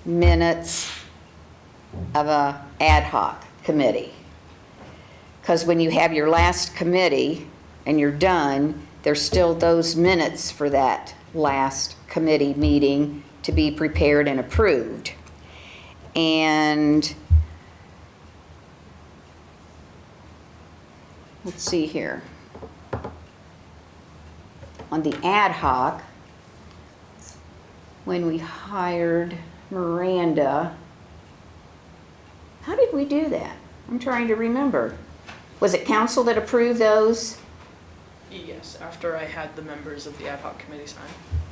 minutes of a ad hoc committee. Because when you have your last committee and you're done, there's still those minutes for that last committee meeting to be prepared and approved. And let's see here. On the ad hoc, when we hired Miranda, how did we do that? I'm trying to remember. Was it council that approved those? Yes, after I had the members of the ad hoc committee sign.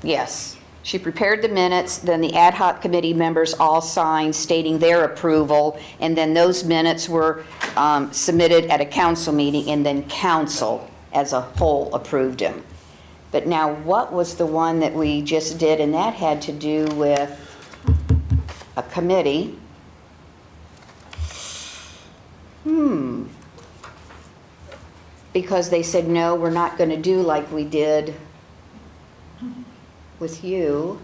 Yes. She prepared the minutes, then the ad hoc committee members all signed stating their approval, and then those minutes were submitted at a council meeting, and then council as a whole approved them. But now, what was the one that we just did? And that had to do with a committee. Because they said, no, we're not going to do like we did with you.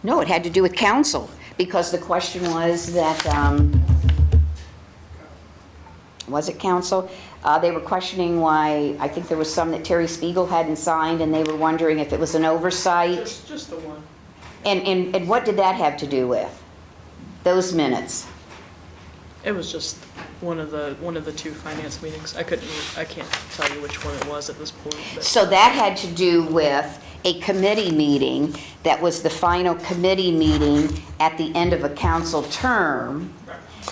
No, it had to do with council, because the question was that, was it council? They were questioning why, I think there was some that Terry Spiegel hadn't signed, and they were wondering if it was an oversight. Just the one. And what did that have to do with? Those minutes? It was just one of the two finance meetings. I can't tell you which one it was at this point. But. So that had to do with a committee meeting that was the final committee meeting at the end of a council term.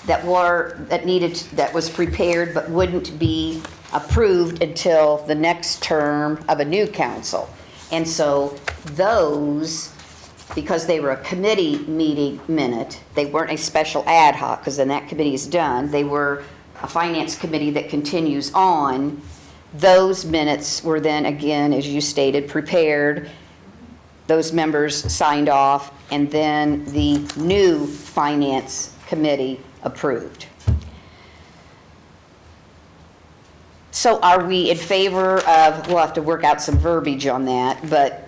that was prepared but wouldn't be approved until the next term of a new council. And so those, because they were a committee meeting minute, they weren't a special ad hoc, because then that committee is done. They were a finance committee that continues on. Those minutes were then, again, as you stated, prepared. Those members signed off, and then the new finance committee approved. So are we in favor of, we'll have to work out some verbiage on that, but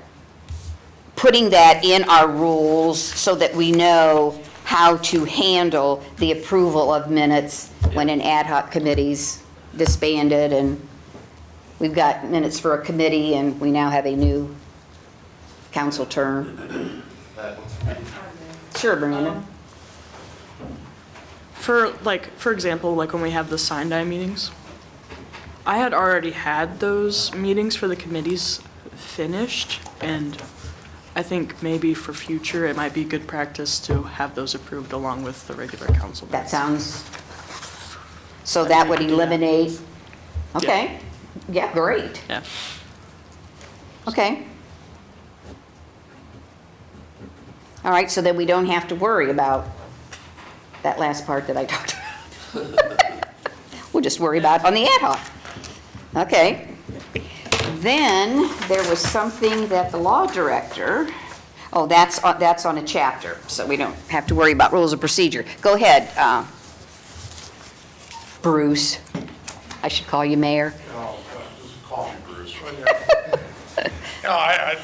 putting that in our rules so that we know how to handle the approval of minutes when an ad hoc committee's disbanded and we've got minutes for a committee and we now have a new council term? Sure, Brandon. For example, like when we have the sign-die meetings, I had already had those meetings for the committees finished, and I think maybe for future, it might be good practice to have those approved along with the regular council That minutes. sounds, so that would eliminate, okay, yeah, great, Yeah. okay. All right, so then we don't have to worry about that last part that I talked about. We'll just worry about it on the ad hoc. Okay. Then there was something that the law director, oh, that's on a chapter, so we don't have to worry about rules of procedure. Go ahead, Bruce. I should call you Mayor. No, just call me Bruce. I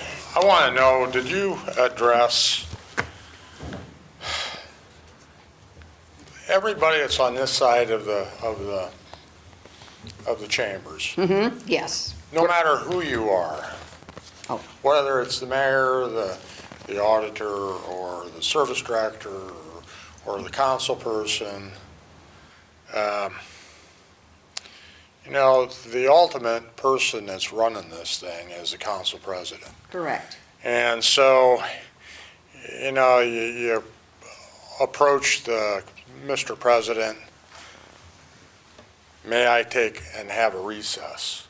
want to know, did you address everybody that's on this side of the chambers? Mm-hmm, yes. No matter who you are, Oh. whether it's the mayor, the auditor, or the service director, or the council person, the ultimate person that's running this thing is the council president. Correct. And so, you approach the Mr. President, may I take and have a recess?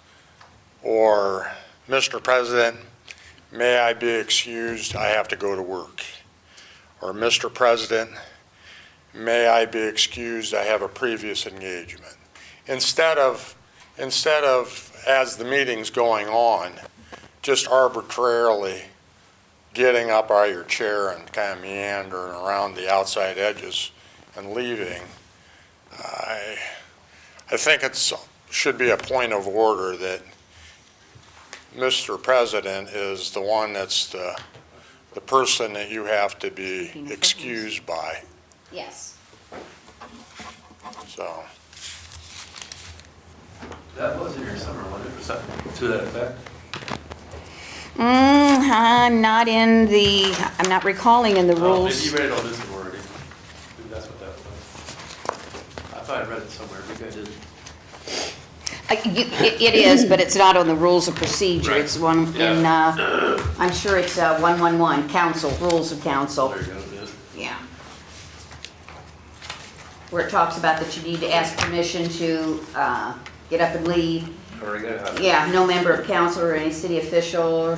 Or, Mr. President, may I be excused, I have to go to work. Or, Mr. President, may I be excused, I have a previous engagement. Instead of, as the meeting's going on, just arbitrarily getting up out of your chair and kind of meandering around the outside edges and leaving, I think it should be a point of order that Mr. President is the one that's the person that you have to be excused by, Yes. so. That was in your summer, wasn't it? Was that to that effect? I'm not recalling in the Oh, rules. maybe you read it on this one already. Maybe that's what that was. I thought I read it somewhere. Maybe I didn't. It is, but it's not on the rules of procedure. Right. It's one in, I'm sure it's 111, council, rules of council. There you go. Yeah. Yeah. Where it talks about that you need to ask permission to get up and leave. Already got it. Yeah, no member of council or any city official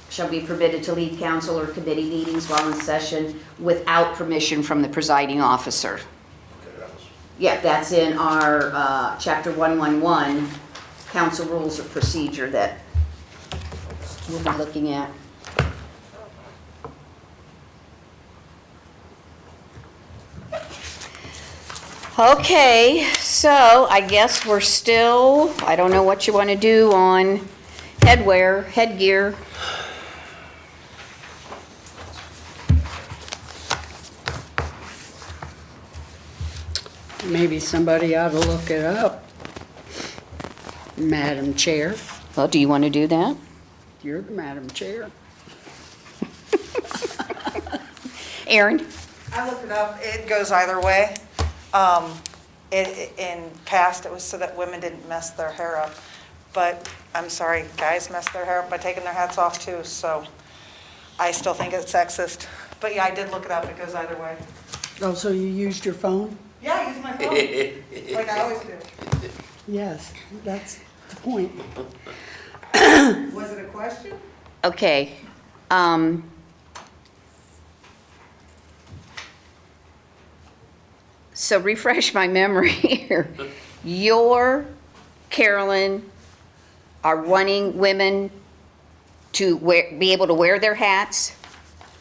shall be permitted to lead council or committee meetings while in session without permission from the presiding officer. Okay, that was. Yeah, that's in our chapter 111, council rules of procedure that we'll be looking at. Okay, so I guess we're still, I don't know what you want to do on headgear. Maybe somebody ought to look it up. Madam Chair, Well, do you want to do that? you're the Madam Chair. Aaron? I looked it up, it goes either way. In past, it was so that women didn't mess their hair up, but I'm sorry, guys mess their hair up by taking their hats off too, so I still think it's sexist. But yeah, I did look it up, it goes either way. Oh, so you used your phone? Yeah, I use my phone, like I always do. Yes, that's the point. Was it a question? Okay. So refresh my memory here. You're, Carolyn, are wanting women to be able to wear their hats?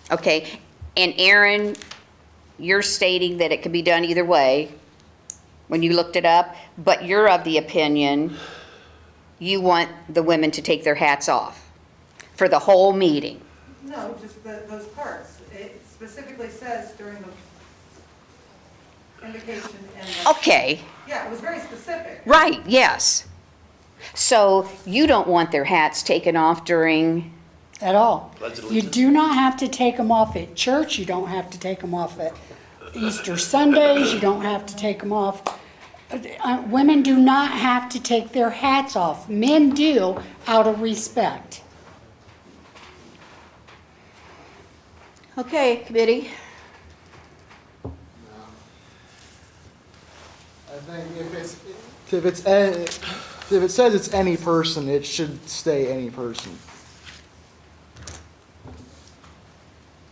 Okay. And Aaron, you're stating that it could be done either way when you looked it up, but you're of the opinion you want the women to take their hats off for the whole meeting. No, just those parts. It specifically says during the invocation and the, Okay, yeah, it was very specific. right, yes. So you don't want their hats taken off during, At all. Pledge of You allegiance. do not have to take them off at church, you don't have to take them off at Easter Sundays, you don't have to take them off. Women do not have to take their hats off. Men do out of respect. okay, committee? I think if it says it's any person, it should stay any person.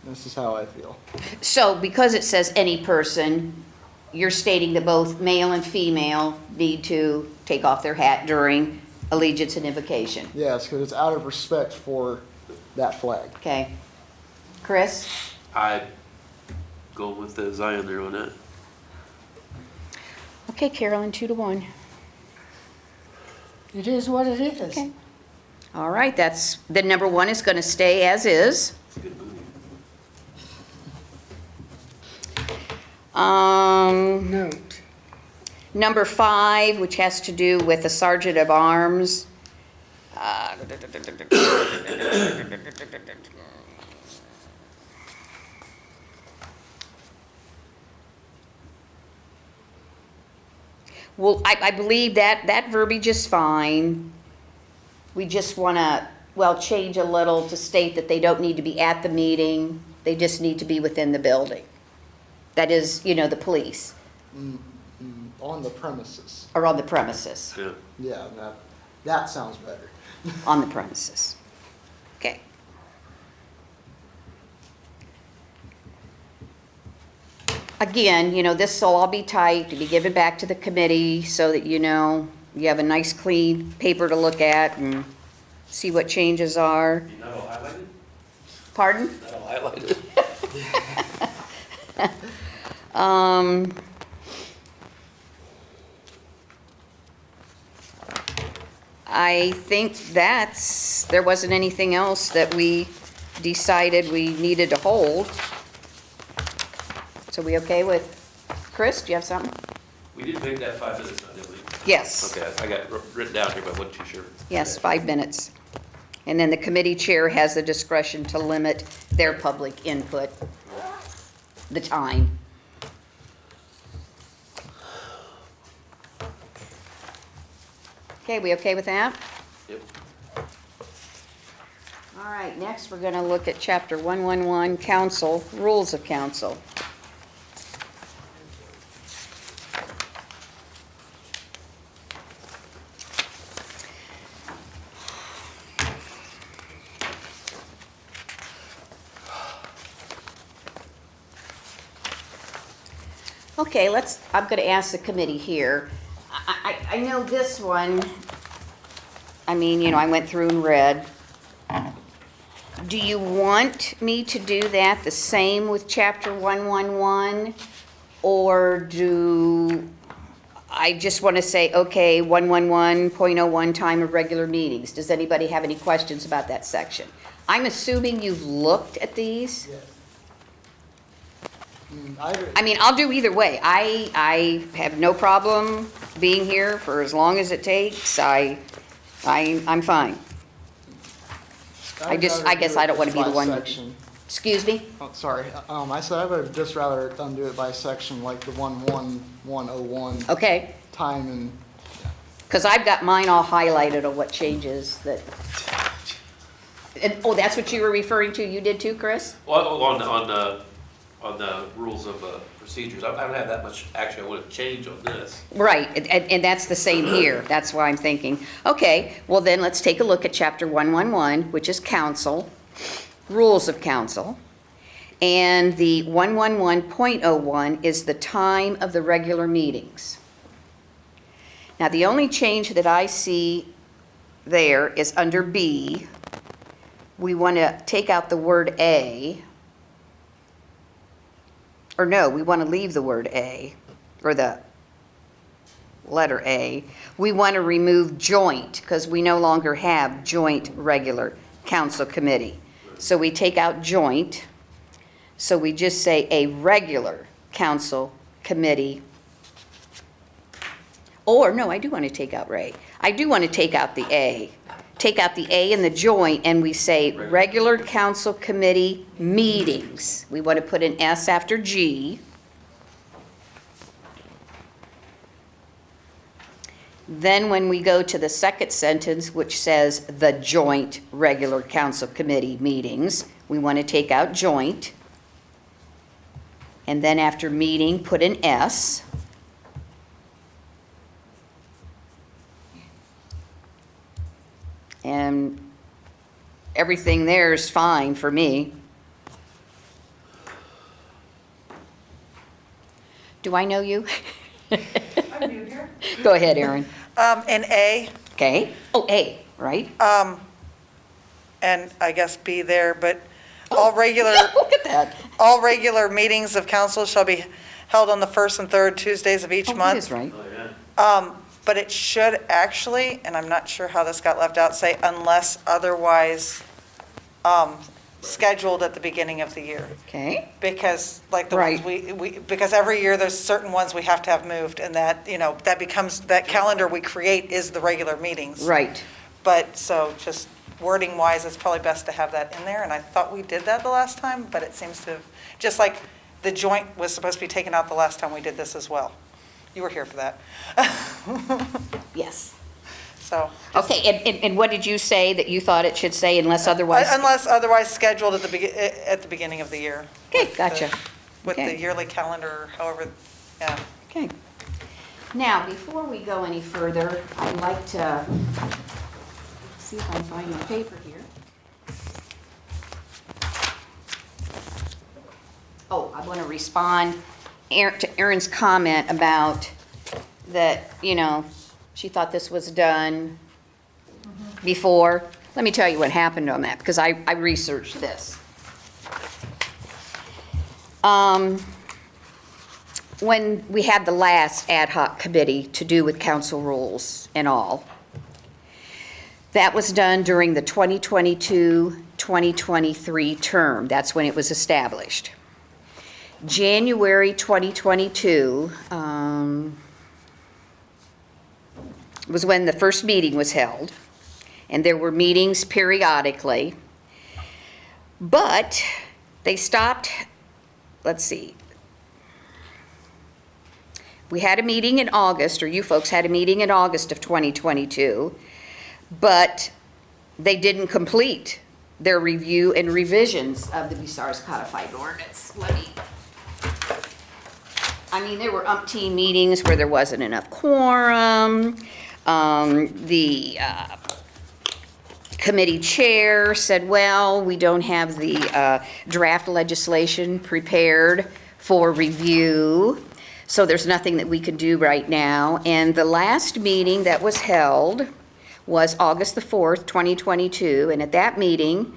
This is how I feel. So because it says any person, you're stating that both male and female need to take off their hat during allegiance and invocation, Yes, because it's out of respect for that flag. okay? Chris? I go with the Zion there on that. Okay, Carolyn, 2-1. It is what it is. Okay. All right, then number 1 is going to stay as is. It's a good movie. Note. Number 5, which has to do with the sergeant of arms. Well, I believe that verbiage is fine. We just want to, change a little to state that they don't need to be at the meeting. They just need to be within the building. That is, the police On the premises. are on the premises, Yeah. Yeah, that sounds better. on the premises. Okay. Again, this will all be typed to be given back to the committee so that you have a nice clean paper to look at and see what changes are. You not all highlighted? Pardon? Not all highlighted? I think there wasn't anything else that we decided we needed to hold. So we okay with, Chris, do you have something? We did make that 5 minutes, now, didn't we? Yes. Okay, I got it written down here, but I wasn't too sure. Yes, 5 minutes. And then the committee chair has the discretion to limit their public input, the time. Okay, we okay with that? Yep. All right, next we're going to look at Chapter 111, Council, Rules of Council. Okay, I'm going to ask the committee here. I know this one, I went through and read. Do you want me to do that the same with Chapter 111? Or do I just want to say, okay, 111.01, time of regular meetings? Does anybody have any questions about that section? I'm assuming you've looked at these? Yes. I'll do either way. I have no problem being here for as long as it takes. I'm fine. I guess I don't want to be the one. Excuse me? Oh, sorry. I said I would just rather them do it by section, like the 11101 Okay, time and. because I've got mine all highlighted of what changes that. And, that's what you were referring to? You did too, Chris? Well, on the rules of procedures. I don't have that much, actually, I wouldn't change on this. Right, and that's the same here. That's why I'm thinking, okay, well then let's take a look at chapter 111, which is council, rules of council. And the 111.01 is the time of the regular meetings. Now, the only change that I see there is under B. We want to take out the word A. Or no, we want to leave the word A, or the letter A. We want to remove joint, because we no longer have joint regular council committee. So we take out joint. So we just say a regular council committee. Or, no, I do want to take out Ray. I do want to take out the A. Take out the A and the joint, and we say regular council committee meetings. We want to put an S after G. Then when we go to the second sentence, which says the joint regular council committee meetings, we want to take out joint. And then after meeting, put an S. And everything there is fine for me. Do I know you? I'm new here. Go ahead, Erin. In A, Okay. Oh, A, right? and I guess B there, but all regular, Look at that. all regular meetings of council shall be held on the first and third Tuesdays of each Oh, that month. is right. Oh, yeah. But it should actually, and I'm not sure how this got left out, say unless otherwise scheduled at the beginning of the year. Okay. Because like the Right. ones because every year there's certain ones we have to have moved, and that, that becomes, that calendar we create is the regular meetings. Right. But, so just wording wise, it's probably best to have that in there, and I thought we did that the last time, but it seems to, just like the joint was supposed to be taken out the last time we did this as well. You were here for that. Yes. So. Okay, and what did you say that you thought it should say unless otherwise? Unless otherwise scheduled at the beginning of the year. Okay, with gotcha. With the Okay. yearly calendar, however, yeah. Okay. Now, before we go any further, I'd like to see if I can find my paper here. Oh, I want to respond to Erin's comment about that, she thought this was done before. Let me tell you what happened on that, because I researched this. When we had the last ad hoc committee to do with council rules and all, that was done during the 2022-2023 term. That's when it was established. January 2022 was when the first meeting was held, and there were meetings periodically, but they stopped, let's see. We had a meeting in August, or you folks had a meeting in August of 2022, but they didn't complete their review and revisions of the Bucyrus codified ordinance. There were umpteen meetings where there wasn't enough quorum. The committee chair said, well, we don't have the draft legislation prepared for review, so there's nothing that we can do right now. And the last meeting that was held was August the 4th, 2022, and at that meeting,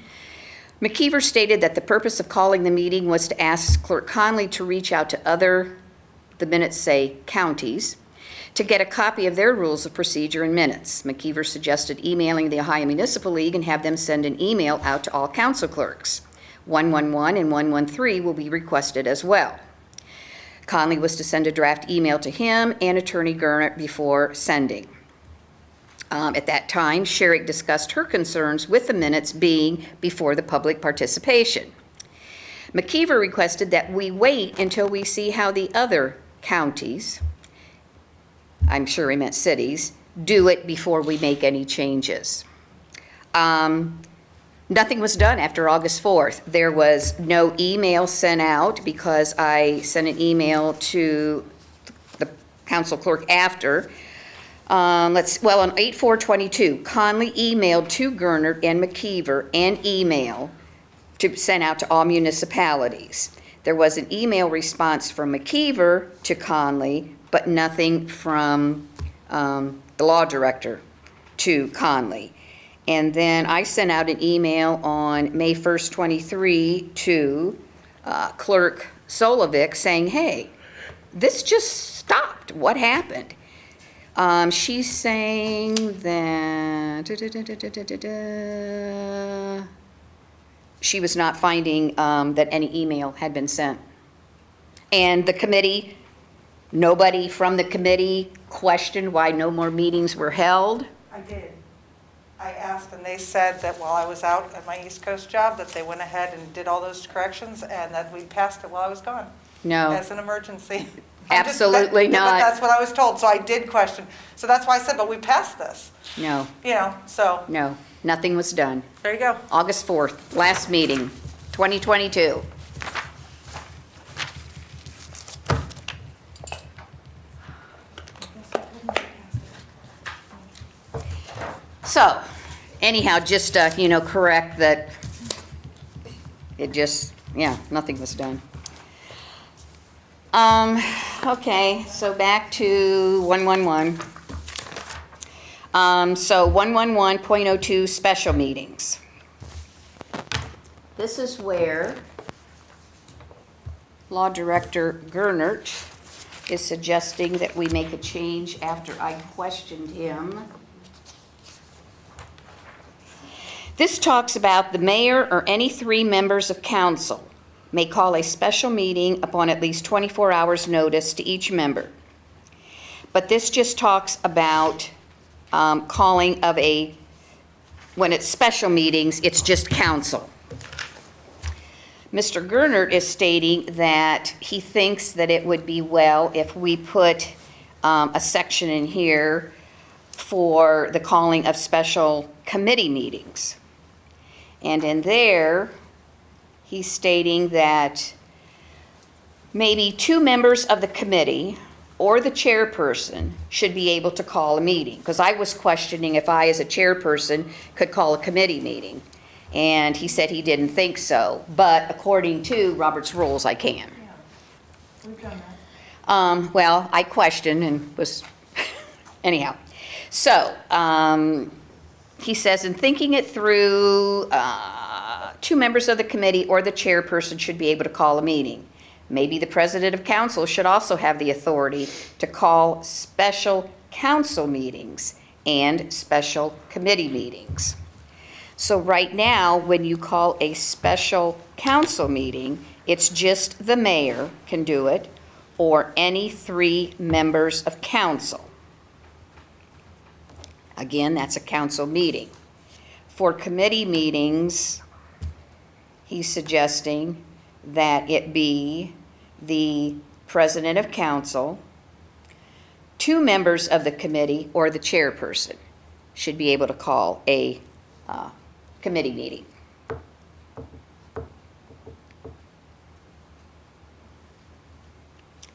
McKeever stated that the purpose of calling the meeting was to ask Clerk Conley to reach out to other, the minutes say counties, to get a copy of their rules of procedure and minutes. McKeever suggested emailing the Ohio Municipal League and have them send an email out to all council clerks. 111 and 113 will be requested as well. Conley was to send a draft email to him and Attorney Gurnett before sending. At that time, Sharrock discussed her concerns with the minutes being before the public participation. McKeever requested that we wait until we see how the other counties, I'm sure he meant cities, do it before we make any changes. Nothing was done after August 4th. There was no email sent out because I sent an email to the council clerk after. On 8/4/22, Conley emailed to Gernert and McKeever an email to send out to all municipalities. There was an email response from McKeever to Conley, but nothing from the law director to Conley. And then I sent out an email on May 1st, 23 to Clerk Solovic saying, hey, this just stopped. What happened? She's saying that she was not finding that any email had been sent. And the committee, nobody from the committee questioned why no more meetings were held. I did. I asked, and they said that while I was out at my East Coast job, that they went ahead and did all those corrections, and that we passed it while I was gone. No. As an emergency. Absolutely not. But that's what I was told, so I did question. So that's why I said, but we passed this, No, so, no, nothing was done. there you go. August 4th, last meeting, 2022. So, anyhow, just, correct that it just, nothing was done. Okay, so back to 111. So 111.02 special meetings. This is where Law Director Gernert is suggesting that we make a change after I questioned him. This talks about the mayor or any 3 members of council may call a special meeting upon at least 24 hours notice to each member. But this just talks about calling of when it's special meetings, it's just council. Mr. Gernert is stating that he thinks that it would be well if we put a section in here for the calling of special committee meetings. And in there, he's stating that maybe 2 members of the committee or the chairperson should be able to call a meeting. Because I was questioning if I, as a chairperson, could call a committee meeting. And he said he didn't think so. But according to Robert's rules, I can. We've done that. Well, I questioned and was, anyhow. So, he says, in thinking it through, 2 members of the committee or the chairperson should be able to call a meeting. Maybe the president of council should also have the authority to call special council meetings and special committee meetings. So right now, when you call a special council meeting, it's just the mayor can do it or any 3 members of council. Again, that's a council meeting. For committee meetings, he's suggesting that it be the president of council, 2 members of the committee, or the chairperson should be able to call a committee meeting.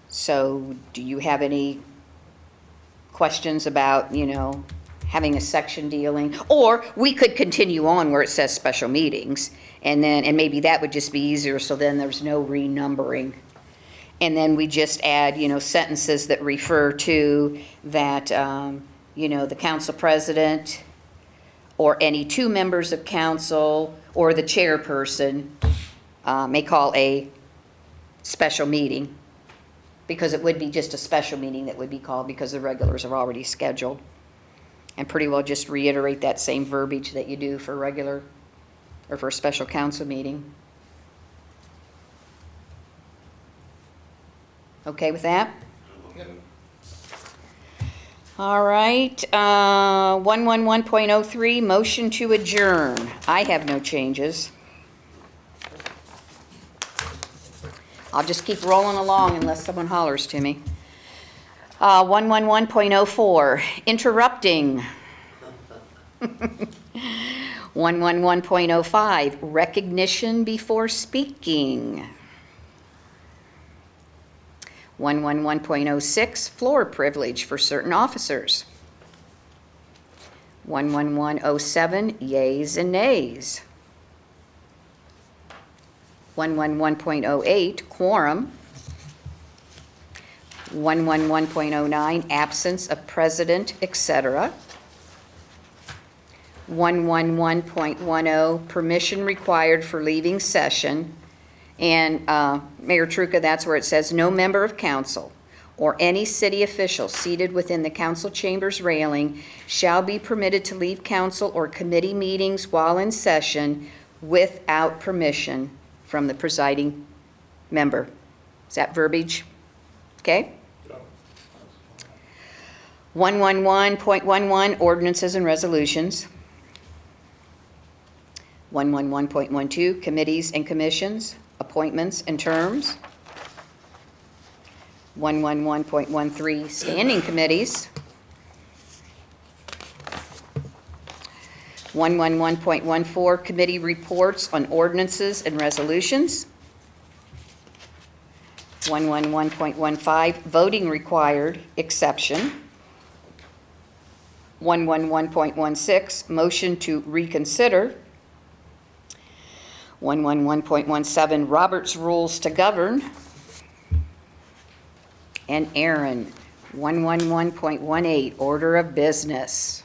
So, do you have any questions about, having a section dealing? Or we could continue on where it says special meetings, and maybe that would just be easier, so then there's no renumbering. And then we just add, sentences that refer to that, the council president or any 2 members of council or the chairperson may call a special meeting, because it would be just a special meeting that would be called because the regulars are already scheduled. And pretty well just reiterate that same verbiage that you do for regular or for a special council meeting. Okay with that? All right, 111.03, motion to adjourn. I have no changes. I'll just keep rolling along unless someone hollers to me. 111.04, interrupting. 111.05, recognition before speaking. 111.06, floor privilege for certain officers. 111.07, yays and nays. 111.08, quorum. 111.09, absence of president, etc. 111.10, permission required for leaving session. And Mayor Truka, that's where it says, no member of council or any city official seated within the council chamber's railing shall be permitted to leave council or committee meetings while in session without permission from the presiding member. Is that verbiage? Okay? 111.11, ordinances and resolutions. 111.12, committees and commissions, appointments and terms. 111.13, standing committees. 111.14, committee reports on ordinances and resolutions. 111.15, voting required, exception. 111.16, motion to reconsider. 111.17, Robert's Rules to Govern. And Aaron, 111.18, order of business.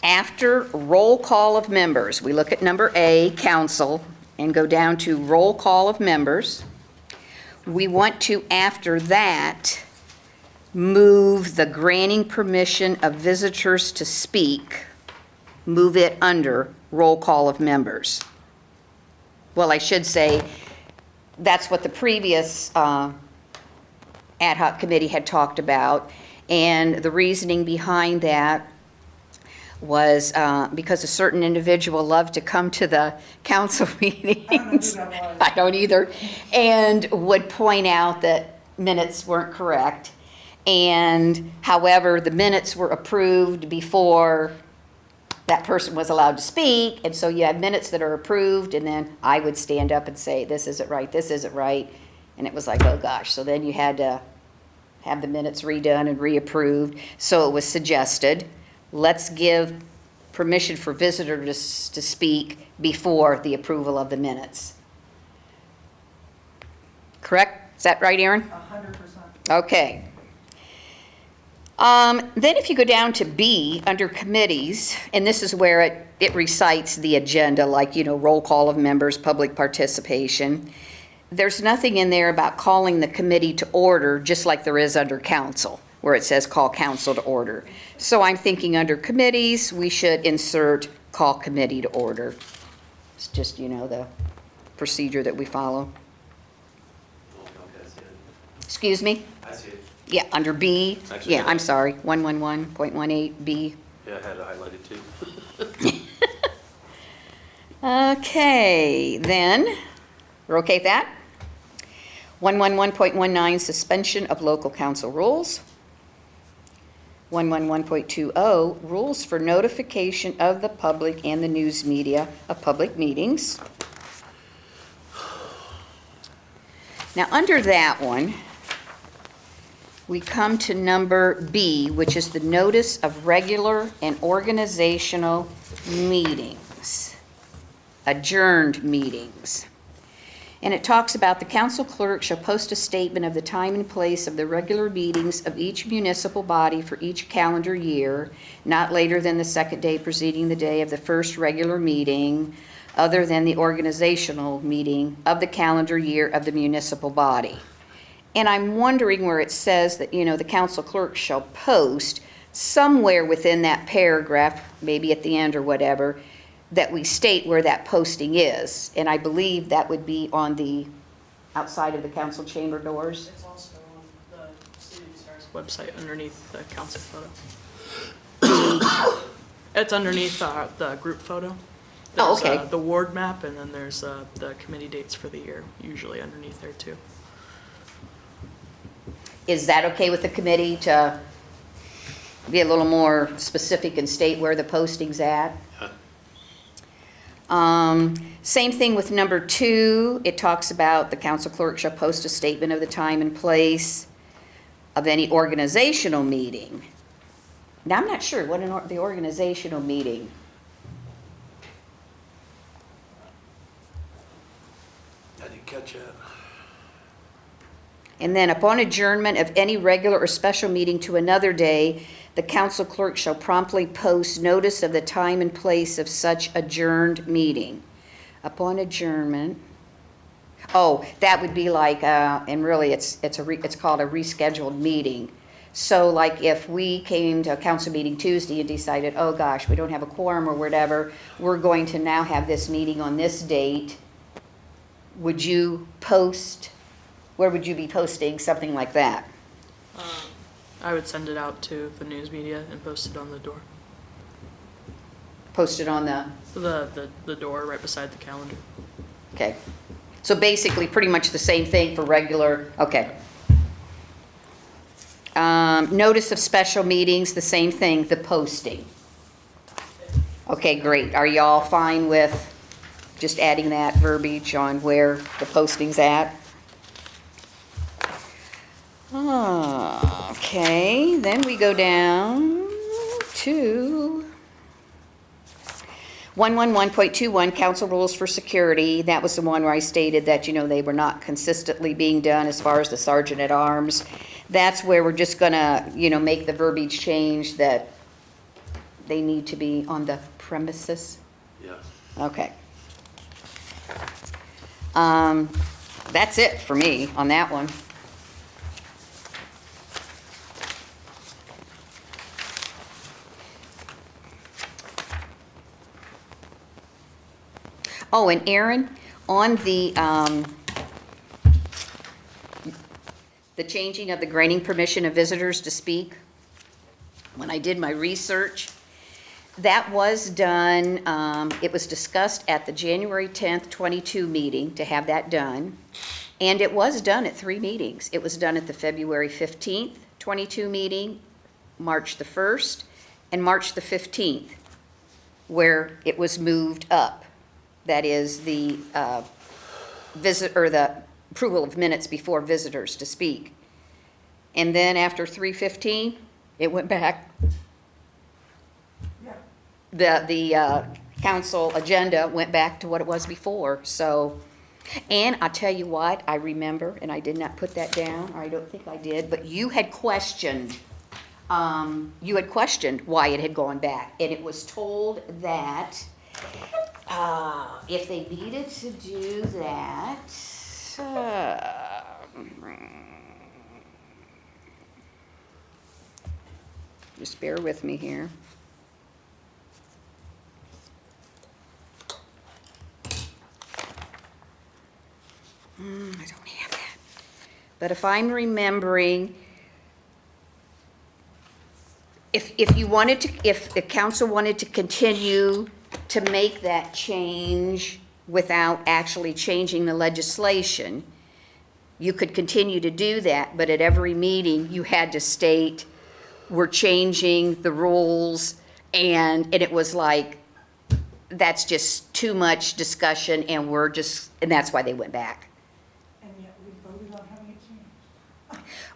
After roll call of members, we look at number A, council, and go down to roll call of members. We want to, after that, move the granting permission of visitors to speak, move it under roll call of members. Well, I should say, that's what the previous ad hoc committee had talked about, and the reasoning behind that was because a certain individual loved to come to the council meetings. I don't either. And would point out that minutes weren't correct. And however, the minutes were approved before that person was allowed to speak. And so you have minutes that are approved, and then I would stand up and say, this isn't right, this isn't right. And it was like, oh gosh. So then you had to have the minutes redone and reapproved. So it was suggested, let's give permission for visitors to speak before the approval of the minutes. Correct? Is that right, Aaron? 100%. Okay. Then if you go down to B, under committees, and this is where it recites the agenda, like, you know, roll call of members, public participation. There's nothing in there about calling the committee to order, just like there is under council, where it says call council to order. So I'm thinking under committees, we should insert call committee to order. It's just, you know, the procedure that we follow. Okay, I see it. Excuse me? I see it. Yeah, under B. Actually, Yeah, I'm sorry, 111.18B. Yeah, I had it highlighted too. Okay, then, we're okay with that? 111.19, suspension of local council rules. 111.20, rules for notification of the public and the news media of public meetings. Now, under that one, we come to number B, which is the notice of regular and organizational meetings, adjourned meetings. And it talks about the council clerk shall post a statement of the time and place of the regular meetings of each municipal body for each calendar year, not later than the second day preceding the day of the first regular meeting, other than the organizational meeting of the calendar year of the municipal body. And I'm wondering where it says that, you know, the council clerk shall post, somewhere within that paragraph, maybe at the end or whatever, that we state where that posting is. And I believe that would be on the outside of the council chamber doors. It's also on the City of Bucyrus website underneath the council photo. It's underneath the group photo. Oh, There's, okay. the ward map, and then there's the committee dates for the year, usually underneath there too. Is that okay with the committee to be a little more specific and state where the posting's at? Same thing with number 2. It talks about the council clerk shall post a statement of the time and place of any organizational meeting. Now, I'm not sure what the organizational meeting. I didn't catch that. And then upon adjournment of any regular or special meeting to another day, the council clerk shall promptly post notice of the time and place of such adjourned meeting. Upon adjournment, oh, that would be like, and really it's called a rescheduled meeting. So like if we came to a council meeting Tuesday and decided, oh gosh, we don't have a quorum or whatever, we're going to now have this meeting on this date, would you post, where would you be posting something like that? I would send it out to the news media and post it on the door. Post it on the, The door right beside the calendar. okay. So basically, pretty much the same thing for regular, okay. Notice of special meetings, the same thing, the posting. Okay, great. Are y'all fine with just adding that verbiage on where the posting's at? Okay, then we go down to 111.21, council rules for security. That was the one where I stated that, they were not consistently being done as far as the sergeant at arms. That's where we're just gonna, make the verbiage change that they need to be on the premises. Yeah. Okay. That's it for me on that one. Oh, and Aaron, on the changing of the granting permission of visitors to speak, when I did my research, that was done, it was discussed at the January 10th, 22 meeting to have that done, and it was done at 3 meetings. It was done at the February 15th, 22 meeting, March the 1st, and March the 15th, where it was moved up. That is the the approval of minutes before visitors to speak. And then after 3:15, it went back. The council agenda went back to what it was before. So, and I'll tell you what, I remember, and I did not put that down, or I don't think I did, but you had questioned why it had gone back, and it was told that if they needed to do that, just bear with me here. I don't have that. But if I'm remembering, if the council wanted to continue to make that change without actually changing the legislation, you could continue to do that, but at every meeting, you had to state, we're changing the rules, and it was like, that's just too much discussion, and that's why they went back. And yet we voted on having it changed.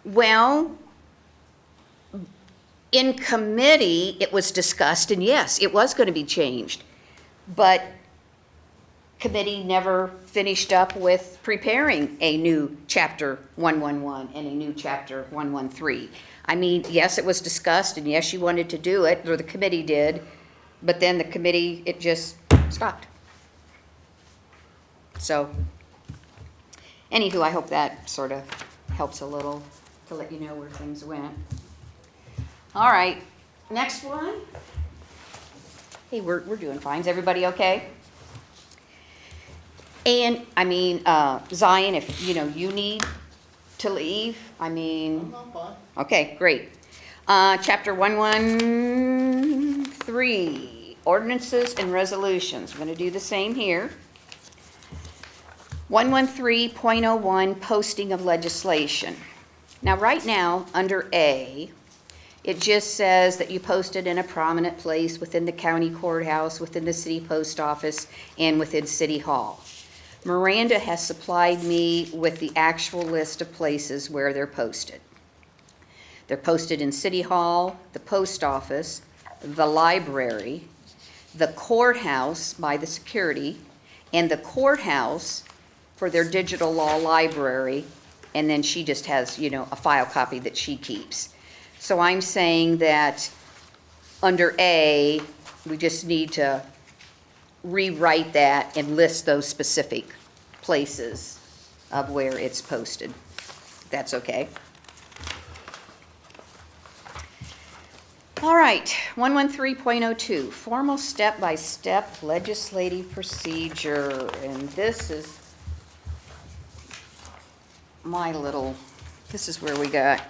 Well, in committee, it was discussed, and yes, it was going to be changed. But committee never finished up with preparing a new chapter 111 and a new chapter 113. I mean, yes, it was discussed, and yes, you wanted to do it, or the committee did, but then the committee, it just stopped. So, anywho, I hope that sort of helps a little to let you know where things went. All right, next one. Hey, we're doing fine. Is everybody okay? And, I mean, Zion, if, you need to leave, I mean. I'm fine. Okay, great. Chapter 113, ordinances and resolutions. I'm going to do the same here. 113.01, posting of legislation. Now, right now, under A, It just says that you post it in a prominent place within the county courthouse, within the city post office, and within City Hall. Miranda has supplied me with the actual list of places where they're posted. They're posted in City Hall, the post office, the library, the courthouse by the security, and the courthouse for their digital law library, and then she just has, you know, a file copy that she keeps. So I'm saying that under A, we just need to rewrite that and list those specific places of where it's posted. That's okay. All right, 113.02, formal step-by-step legislative procedure. And this is this is where we got.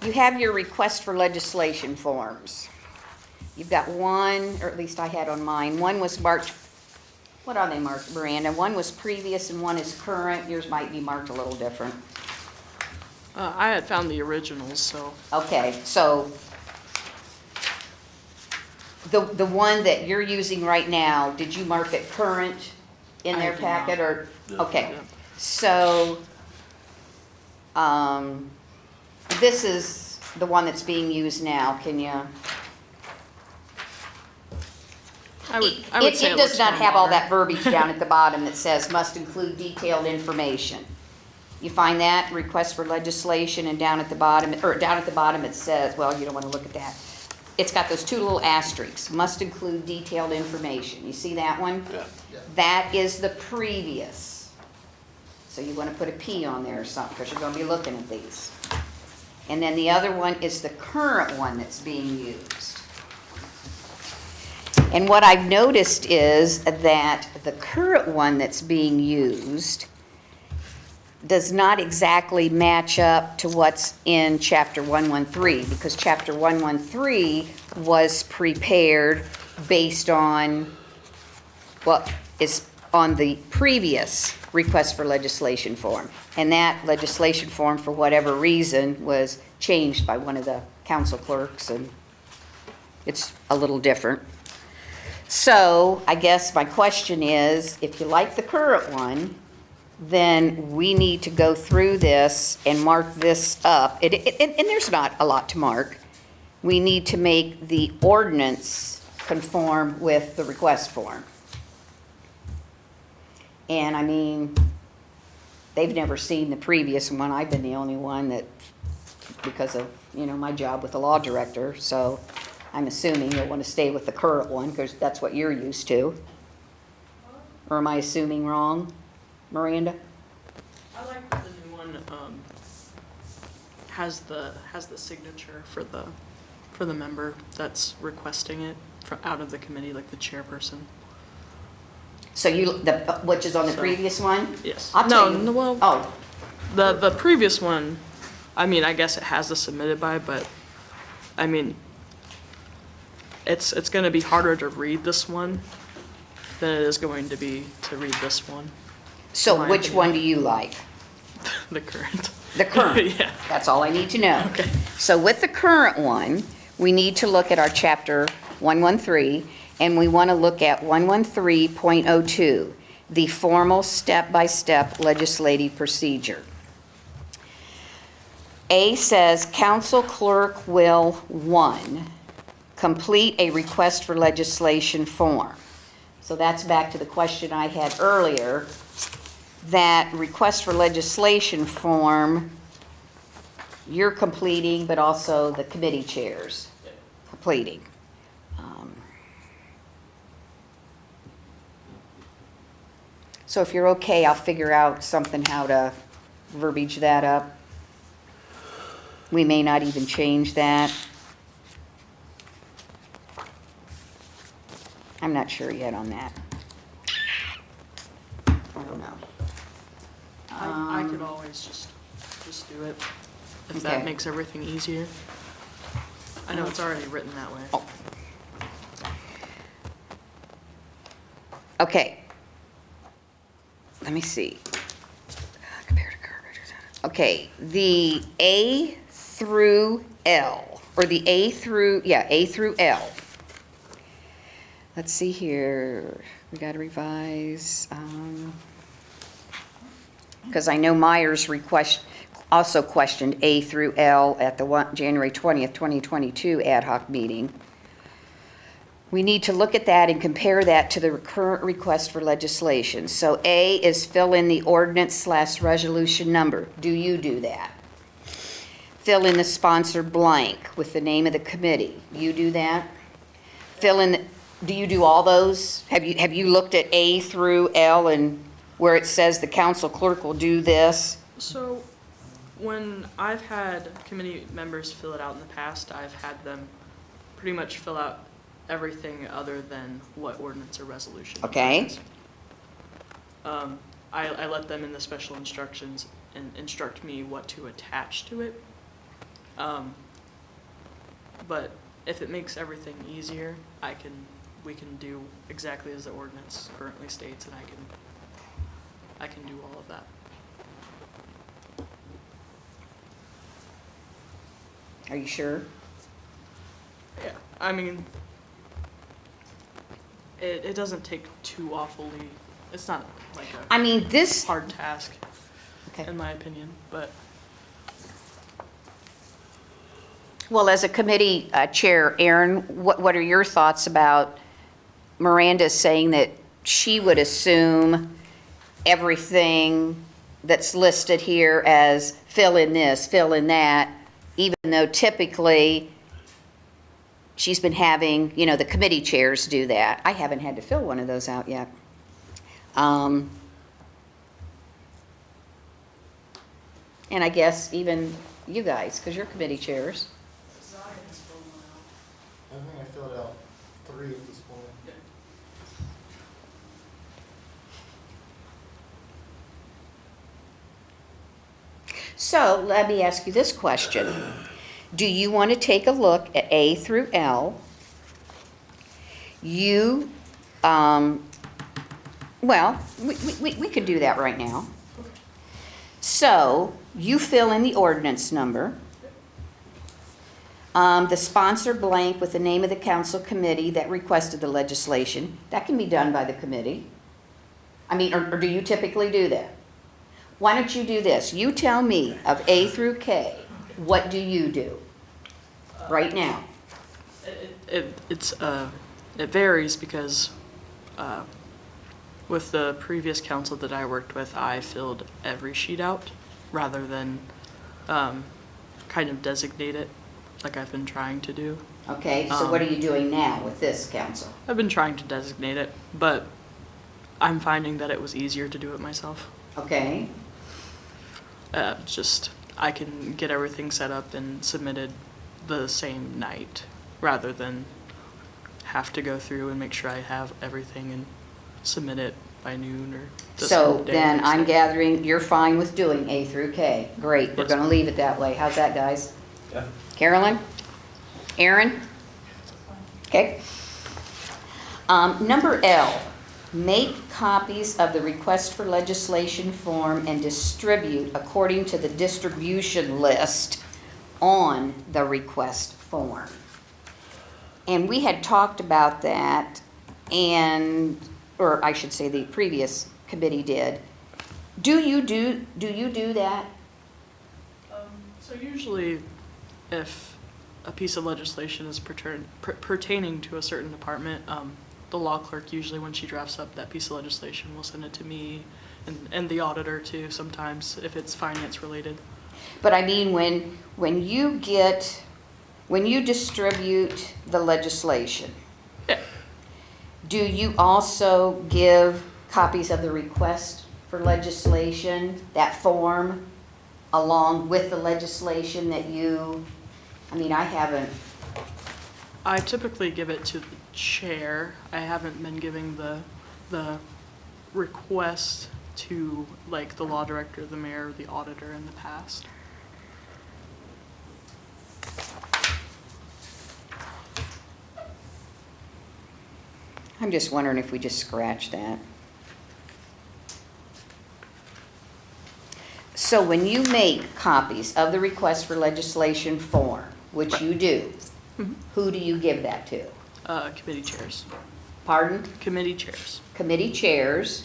You have your request for legislation forms. You've got one, or at least I had on mine. One was marked, what are they marked, Miranda? One was previous and one is current. Yours might be marked a little different. I had found the originals, so. Okay, so the one that you're using right now, did you mark it current in I their did packet not. or? Yeah. Okay, Yeah. so, this is the one that's being used now. Can you? I would say It looks does not more have all modern. that verbiage down at the bottom that says must include detailed information. You find that, request for legislation, and down at the bottom it says, well, you don't want to look at that. It's got those two little asterisks, must include detailed information. You see that one? Yeah. That is the previous. So you want to put a P on there or something, because you're going to be looking at these. And then the other one is the current one that's being used. And what I've noticed is that the current one that's being used does not exactly match up to what's in Chapter 113, because Chapter 113 was prepared based on what is on the previous request for legislation form. And that legislation form, for whatever reason, was changed by one of the council clerks, and it's a little different. So I guess my question is, if you like the current one, then we need to go through this and mark this up. And there's not a lot to mark. We need to make the ordinance conform with the request form. And I mean, they've never seen the previous one. I've been the only one that, because of, you know, my job with the law director. So I'm assuming you'll want to stay with the current one because that's what you're used to. Or am I assuming wrong, Miranda? I like that the new one has the signature for the member that's requesting it out of the committee, like the chairperson. So which is on the So- previous one? Yes. I'll tell you. No, well, Oh, the previous one, I mean, I guess it has the submitted by, but I mean, it's going to be harder to read this one than it is going to be to read this one. so My which opinion. one do you like? The current. The current? Yeah. That's all I need to know. Okay. So with the current one, we need to look at our chapter 113, and we want to look at 113.02, the formal step-by-step legislative procedure. A says, council clerk will, 1, complete a request for legislation form. So that's back to the question I had earlier, that request for legislation form, you're completing, but also the committee chairs completing. So if you're okay, I'll figure out something how to verbiage that up. We may not even change that. I'm not sure yet on that. I don't know. I could always just do it if Okay. that makes everything easier. I know it's already written that way. Oh. Okay. Let me see. Okay, the A through L, or the A through L. Let's see here, we gotta revise, because I know Myers also questioned A through L at the January 20th, 2022 ad hoc meeting. We need to look at that and compare that to the current request for legislation. So A is fill in the ordinance/resolution number. Do you do that? Fill in the sponsor blank with the name of the committee. You do that? Fill in, do you do all those? Have you looked at A through L and where it says the council clerk will do this? So when I've had committee members fill it out in the past, I've had them pretty much fill out everything other than what ordinance or resolution. Okay. it is. I let them in the special instructions and instruct me what to attach to it. But if it makes everything easier, we can do exactly as the ordinance currently states, and I can do all of that. Are you sure? Yeah, I mean, it doesn't take too awfully, it's not like I a mean, this, hard task, okay. in my opinion, but Well, as a committee chair, Aaron, what are your thoughts about Miranda saying that she would assume everything that's listed here as fill in this, fill in that, even though typically she's been having, the committee chairs do that. I haven't had to fill one of those out yet. And I guess even you guys, because you're committee chairs. I think I filled out 3 at this point. So let me ask you this question. Do you want to take a look at A through L? We can do that right now. So you fill in the ordinance number. The sponsor blank with the name of the council committee that requested the legislation. That can be done by the committee. I mean, or do you typically do that? Why don't you do this? You tell me of A through K, what do you do right now? it varies because with the previous council that I worked with, I filled every sheet out rather than kind of designate it like I've been trying to do. Okay, so what are you doing now with this council? I've been trying to designate it, but I'm finding that it was easier to do it myself. Okay, I can get everything set up and submitted the same night rather than have to go through and make sure I have everything and submit it by noon or the so same day then or I'm something. gathering you're fine with doing A through K. Great, we're Yes. gonna leave it that way. How's that, guys? Yeah. Carolyn? Aaron? Okay. Number L, make copies of the request for legislation form and distribute according to the distribution list on the request form. And we had talked about that or I should say the previous committee did. Do you do that? So usually if a piece of legislation is pertaining to a certain department, the law clerk usually when she drafts up that piece of legislation will send it to me and the auditor too sometimes if it's finance related. But I mean, when you distribute the legislation, Yeah. do you also give copies of the request for legislation, that form, along with the legislation that I haven't, I typically give it to the chair. I haven't been giving the request to like the law director, the mayor, or the auditor in the past. I'm just wondering if we just scratch that. So when you make copies of the request for legislation form, which you do, who do you give that to? Committee chairs. Pardon? Committee chairs. Committee chairs.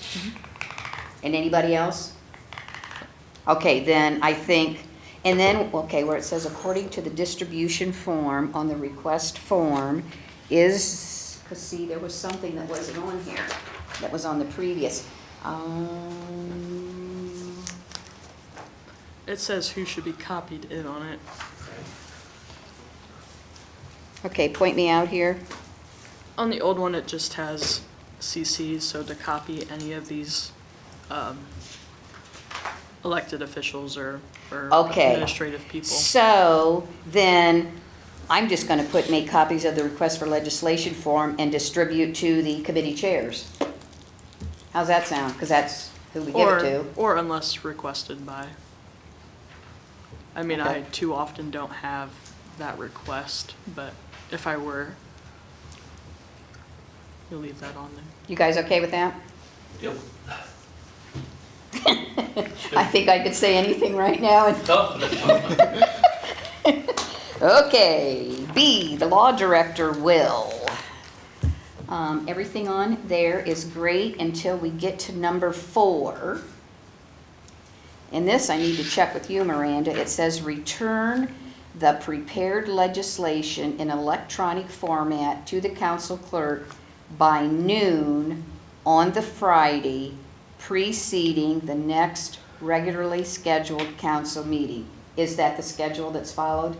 And anybody else? Okay, then I think, and then, okay, where it says according to the distribution form on the request form is, because see, there was something that wasn't on here, that was on the previous. It says who should be copied in on it. Okay, point me out here. On the old one, it just has CCs, so to copy any of these elected officials or Okay. administrative people. So then, I'm just gonna put make copies of the request for legislation form and distribute to the committee chairs. How's that sound? Because that's who we give it to. Or unless requested by. I mean, Okay. I too often don't have that request, but if I were, you'll leave that on there. You guys okay with that? Yep. I think I could say anything right now. Okay, B, the law director will. Everything on there is great until we get to number 4. And this I need to check with you, Miranda. It says return the prepared legislation in electronic format to the council clerk by noon on the Friday preceding the next regularly scheduled council meeting. Is that the schedule that's followed?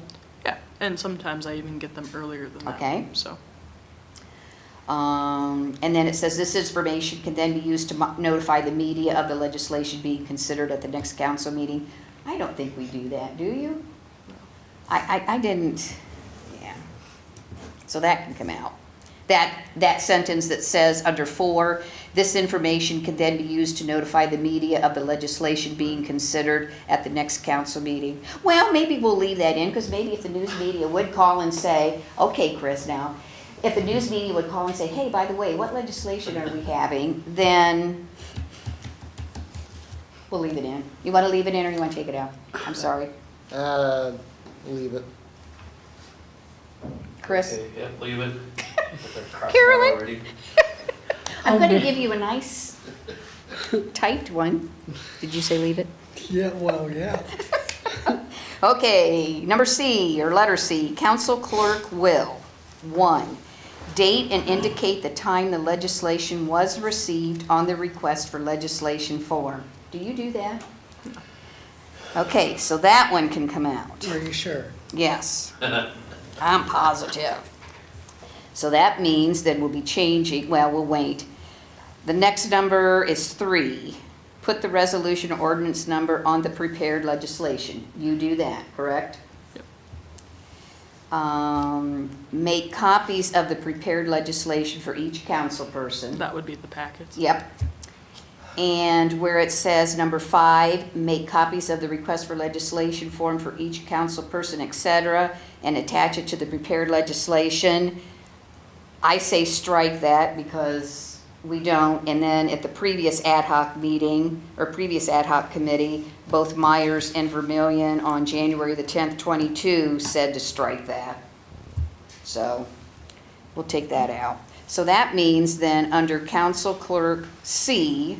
Yeah, and sometimes I even get them earlier than that. Okay. So, And then it says this information can then be used to notify the media of the legislation being considered at the next council meeting. I don't think we do that, do you? I didn't, yeah. So that can come out. That sentence that says under 4, this information can then be used to notify the media of the legislation being considered at the next council meeting. Well, maybe we'll leave that in, because maybe if the news media would call and say, okay, Chris, now, if the news media would call and say, hey, by the way, what legislation are we having, then we'll leave it in. You want to leave it in or you want to take it out? I'm sorry. Leave it. Chris? Okay, yeah, leave it. Carolyn? Already. I'm going to give you a nice typed one. Did you say leave it? Yeah, well, yeah. Okay, number C, or letter C, council clerk will, 1, date and indicate the time the legislation was received on the request for legislation form. Do you do that? Okay, so that one can come out. Are you sure? Yes, I'm positive. So that means that we'll be changing, well, we'll wait. The next number is 3. Put the resolution or ordinance number on the prepared legislation. You do that, correct? Yep. Make copies of the prepared legislation for each council person. that would be the packets. Yep. And where it says number 5, make copies of the request for legislation form for each council person, etc., and attach it to the prepared legislation. I say strike that because we don't. And then at the previous ad hoc meeting, or previous ad hoc committee, both Myers and Vermillion on January the 10th, 22 said to strike that. So we'll take that out. So that means then under council clerk C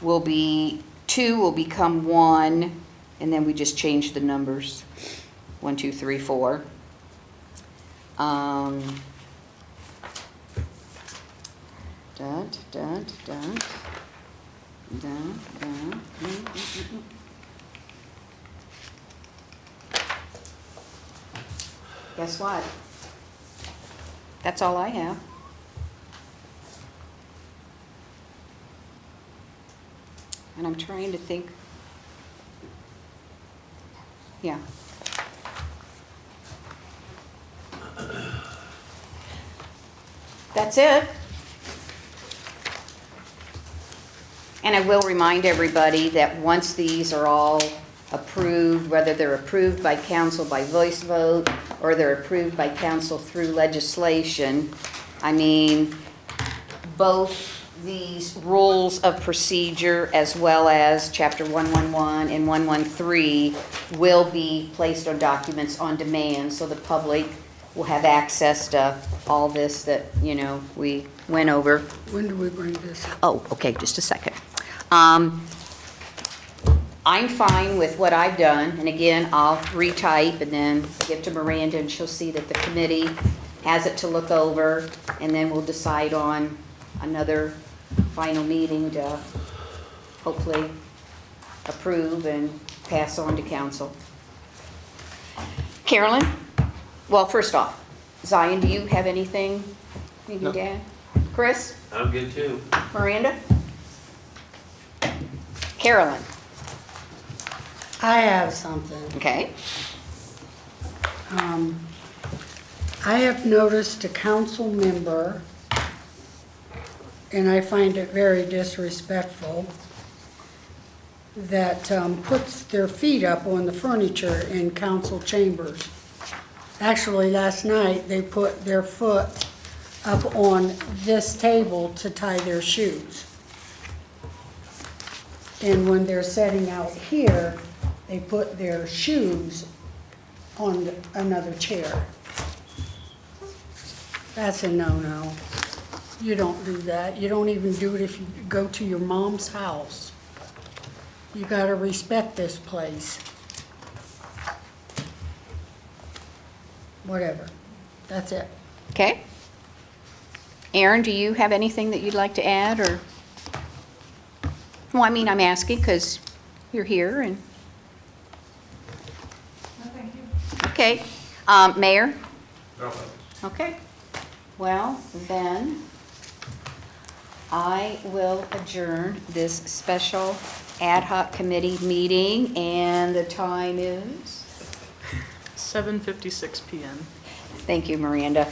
will be 2 will become 1, and then we just change the numbers. 1, 2, 3, 4. Guess what? That's all I have. And I'm trying to think. Yeah. That's it. And I will remind everybody that once these are all approved, whether they're approved by council by voice vote or they're approved by council through legislation, I mean, both these rules of procedure as well as Chapter 111 and 113 will be placed on documents on demand, so the public will have access to all this that, you know, we went over. When do we bring this up? Oh, okay, just a second. I'm fine with what I've done, and again, I'll retype and then give to Miranda, and she'll see that the committee has it to look over, and then we'll decide on another final meeting to hopefully approve and pass on to council. Carolyn? Well, first off, Zion, do you have anything you need to add? Chris? I'm good too. Miranda? Carolyn? I have something. Okay. I have noticed a council member, and I find it very disrespectful, that puts their feet up on the furniture in council chambers. Actually, last night, they put their foot up on this table to tie their shoes. And when they're setting out here, they put their shoes on another chair. That's a no-no. You don't do that. You don't even do it if you go to your mom's house. You gotta respect this place. Whatever. That's it. Okay. Aaron, do you have anything that you'd like to add, or? Well, I mean, I'm asking because you're here and. No, thank you. Okay. Mayor? No. Okay. Well, then I will adjourn this special ad hoc committee meeting, and the time is? 7:56 PM. Thank you, Miranda.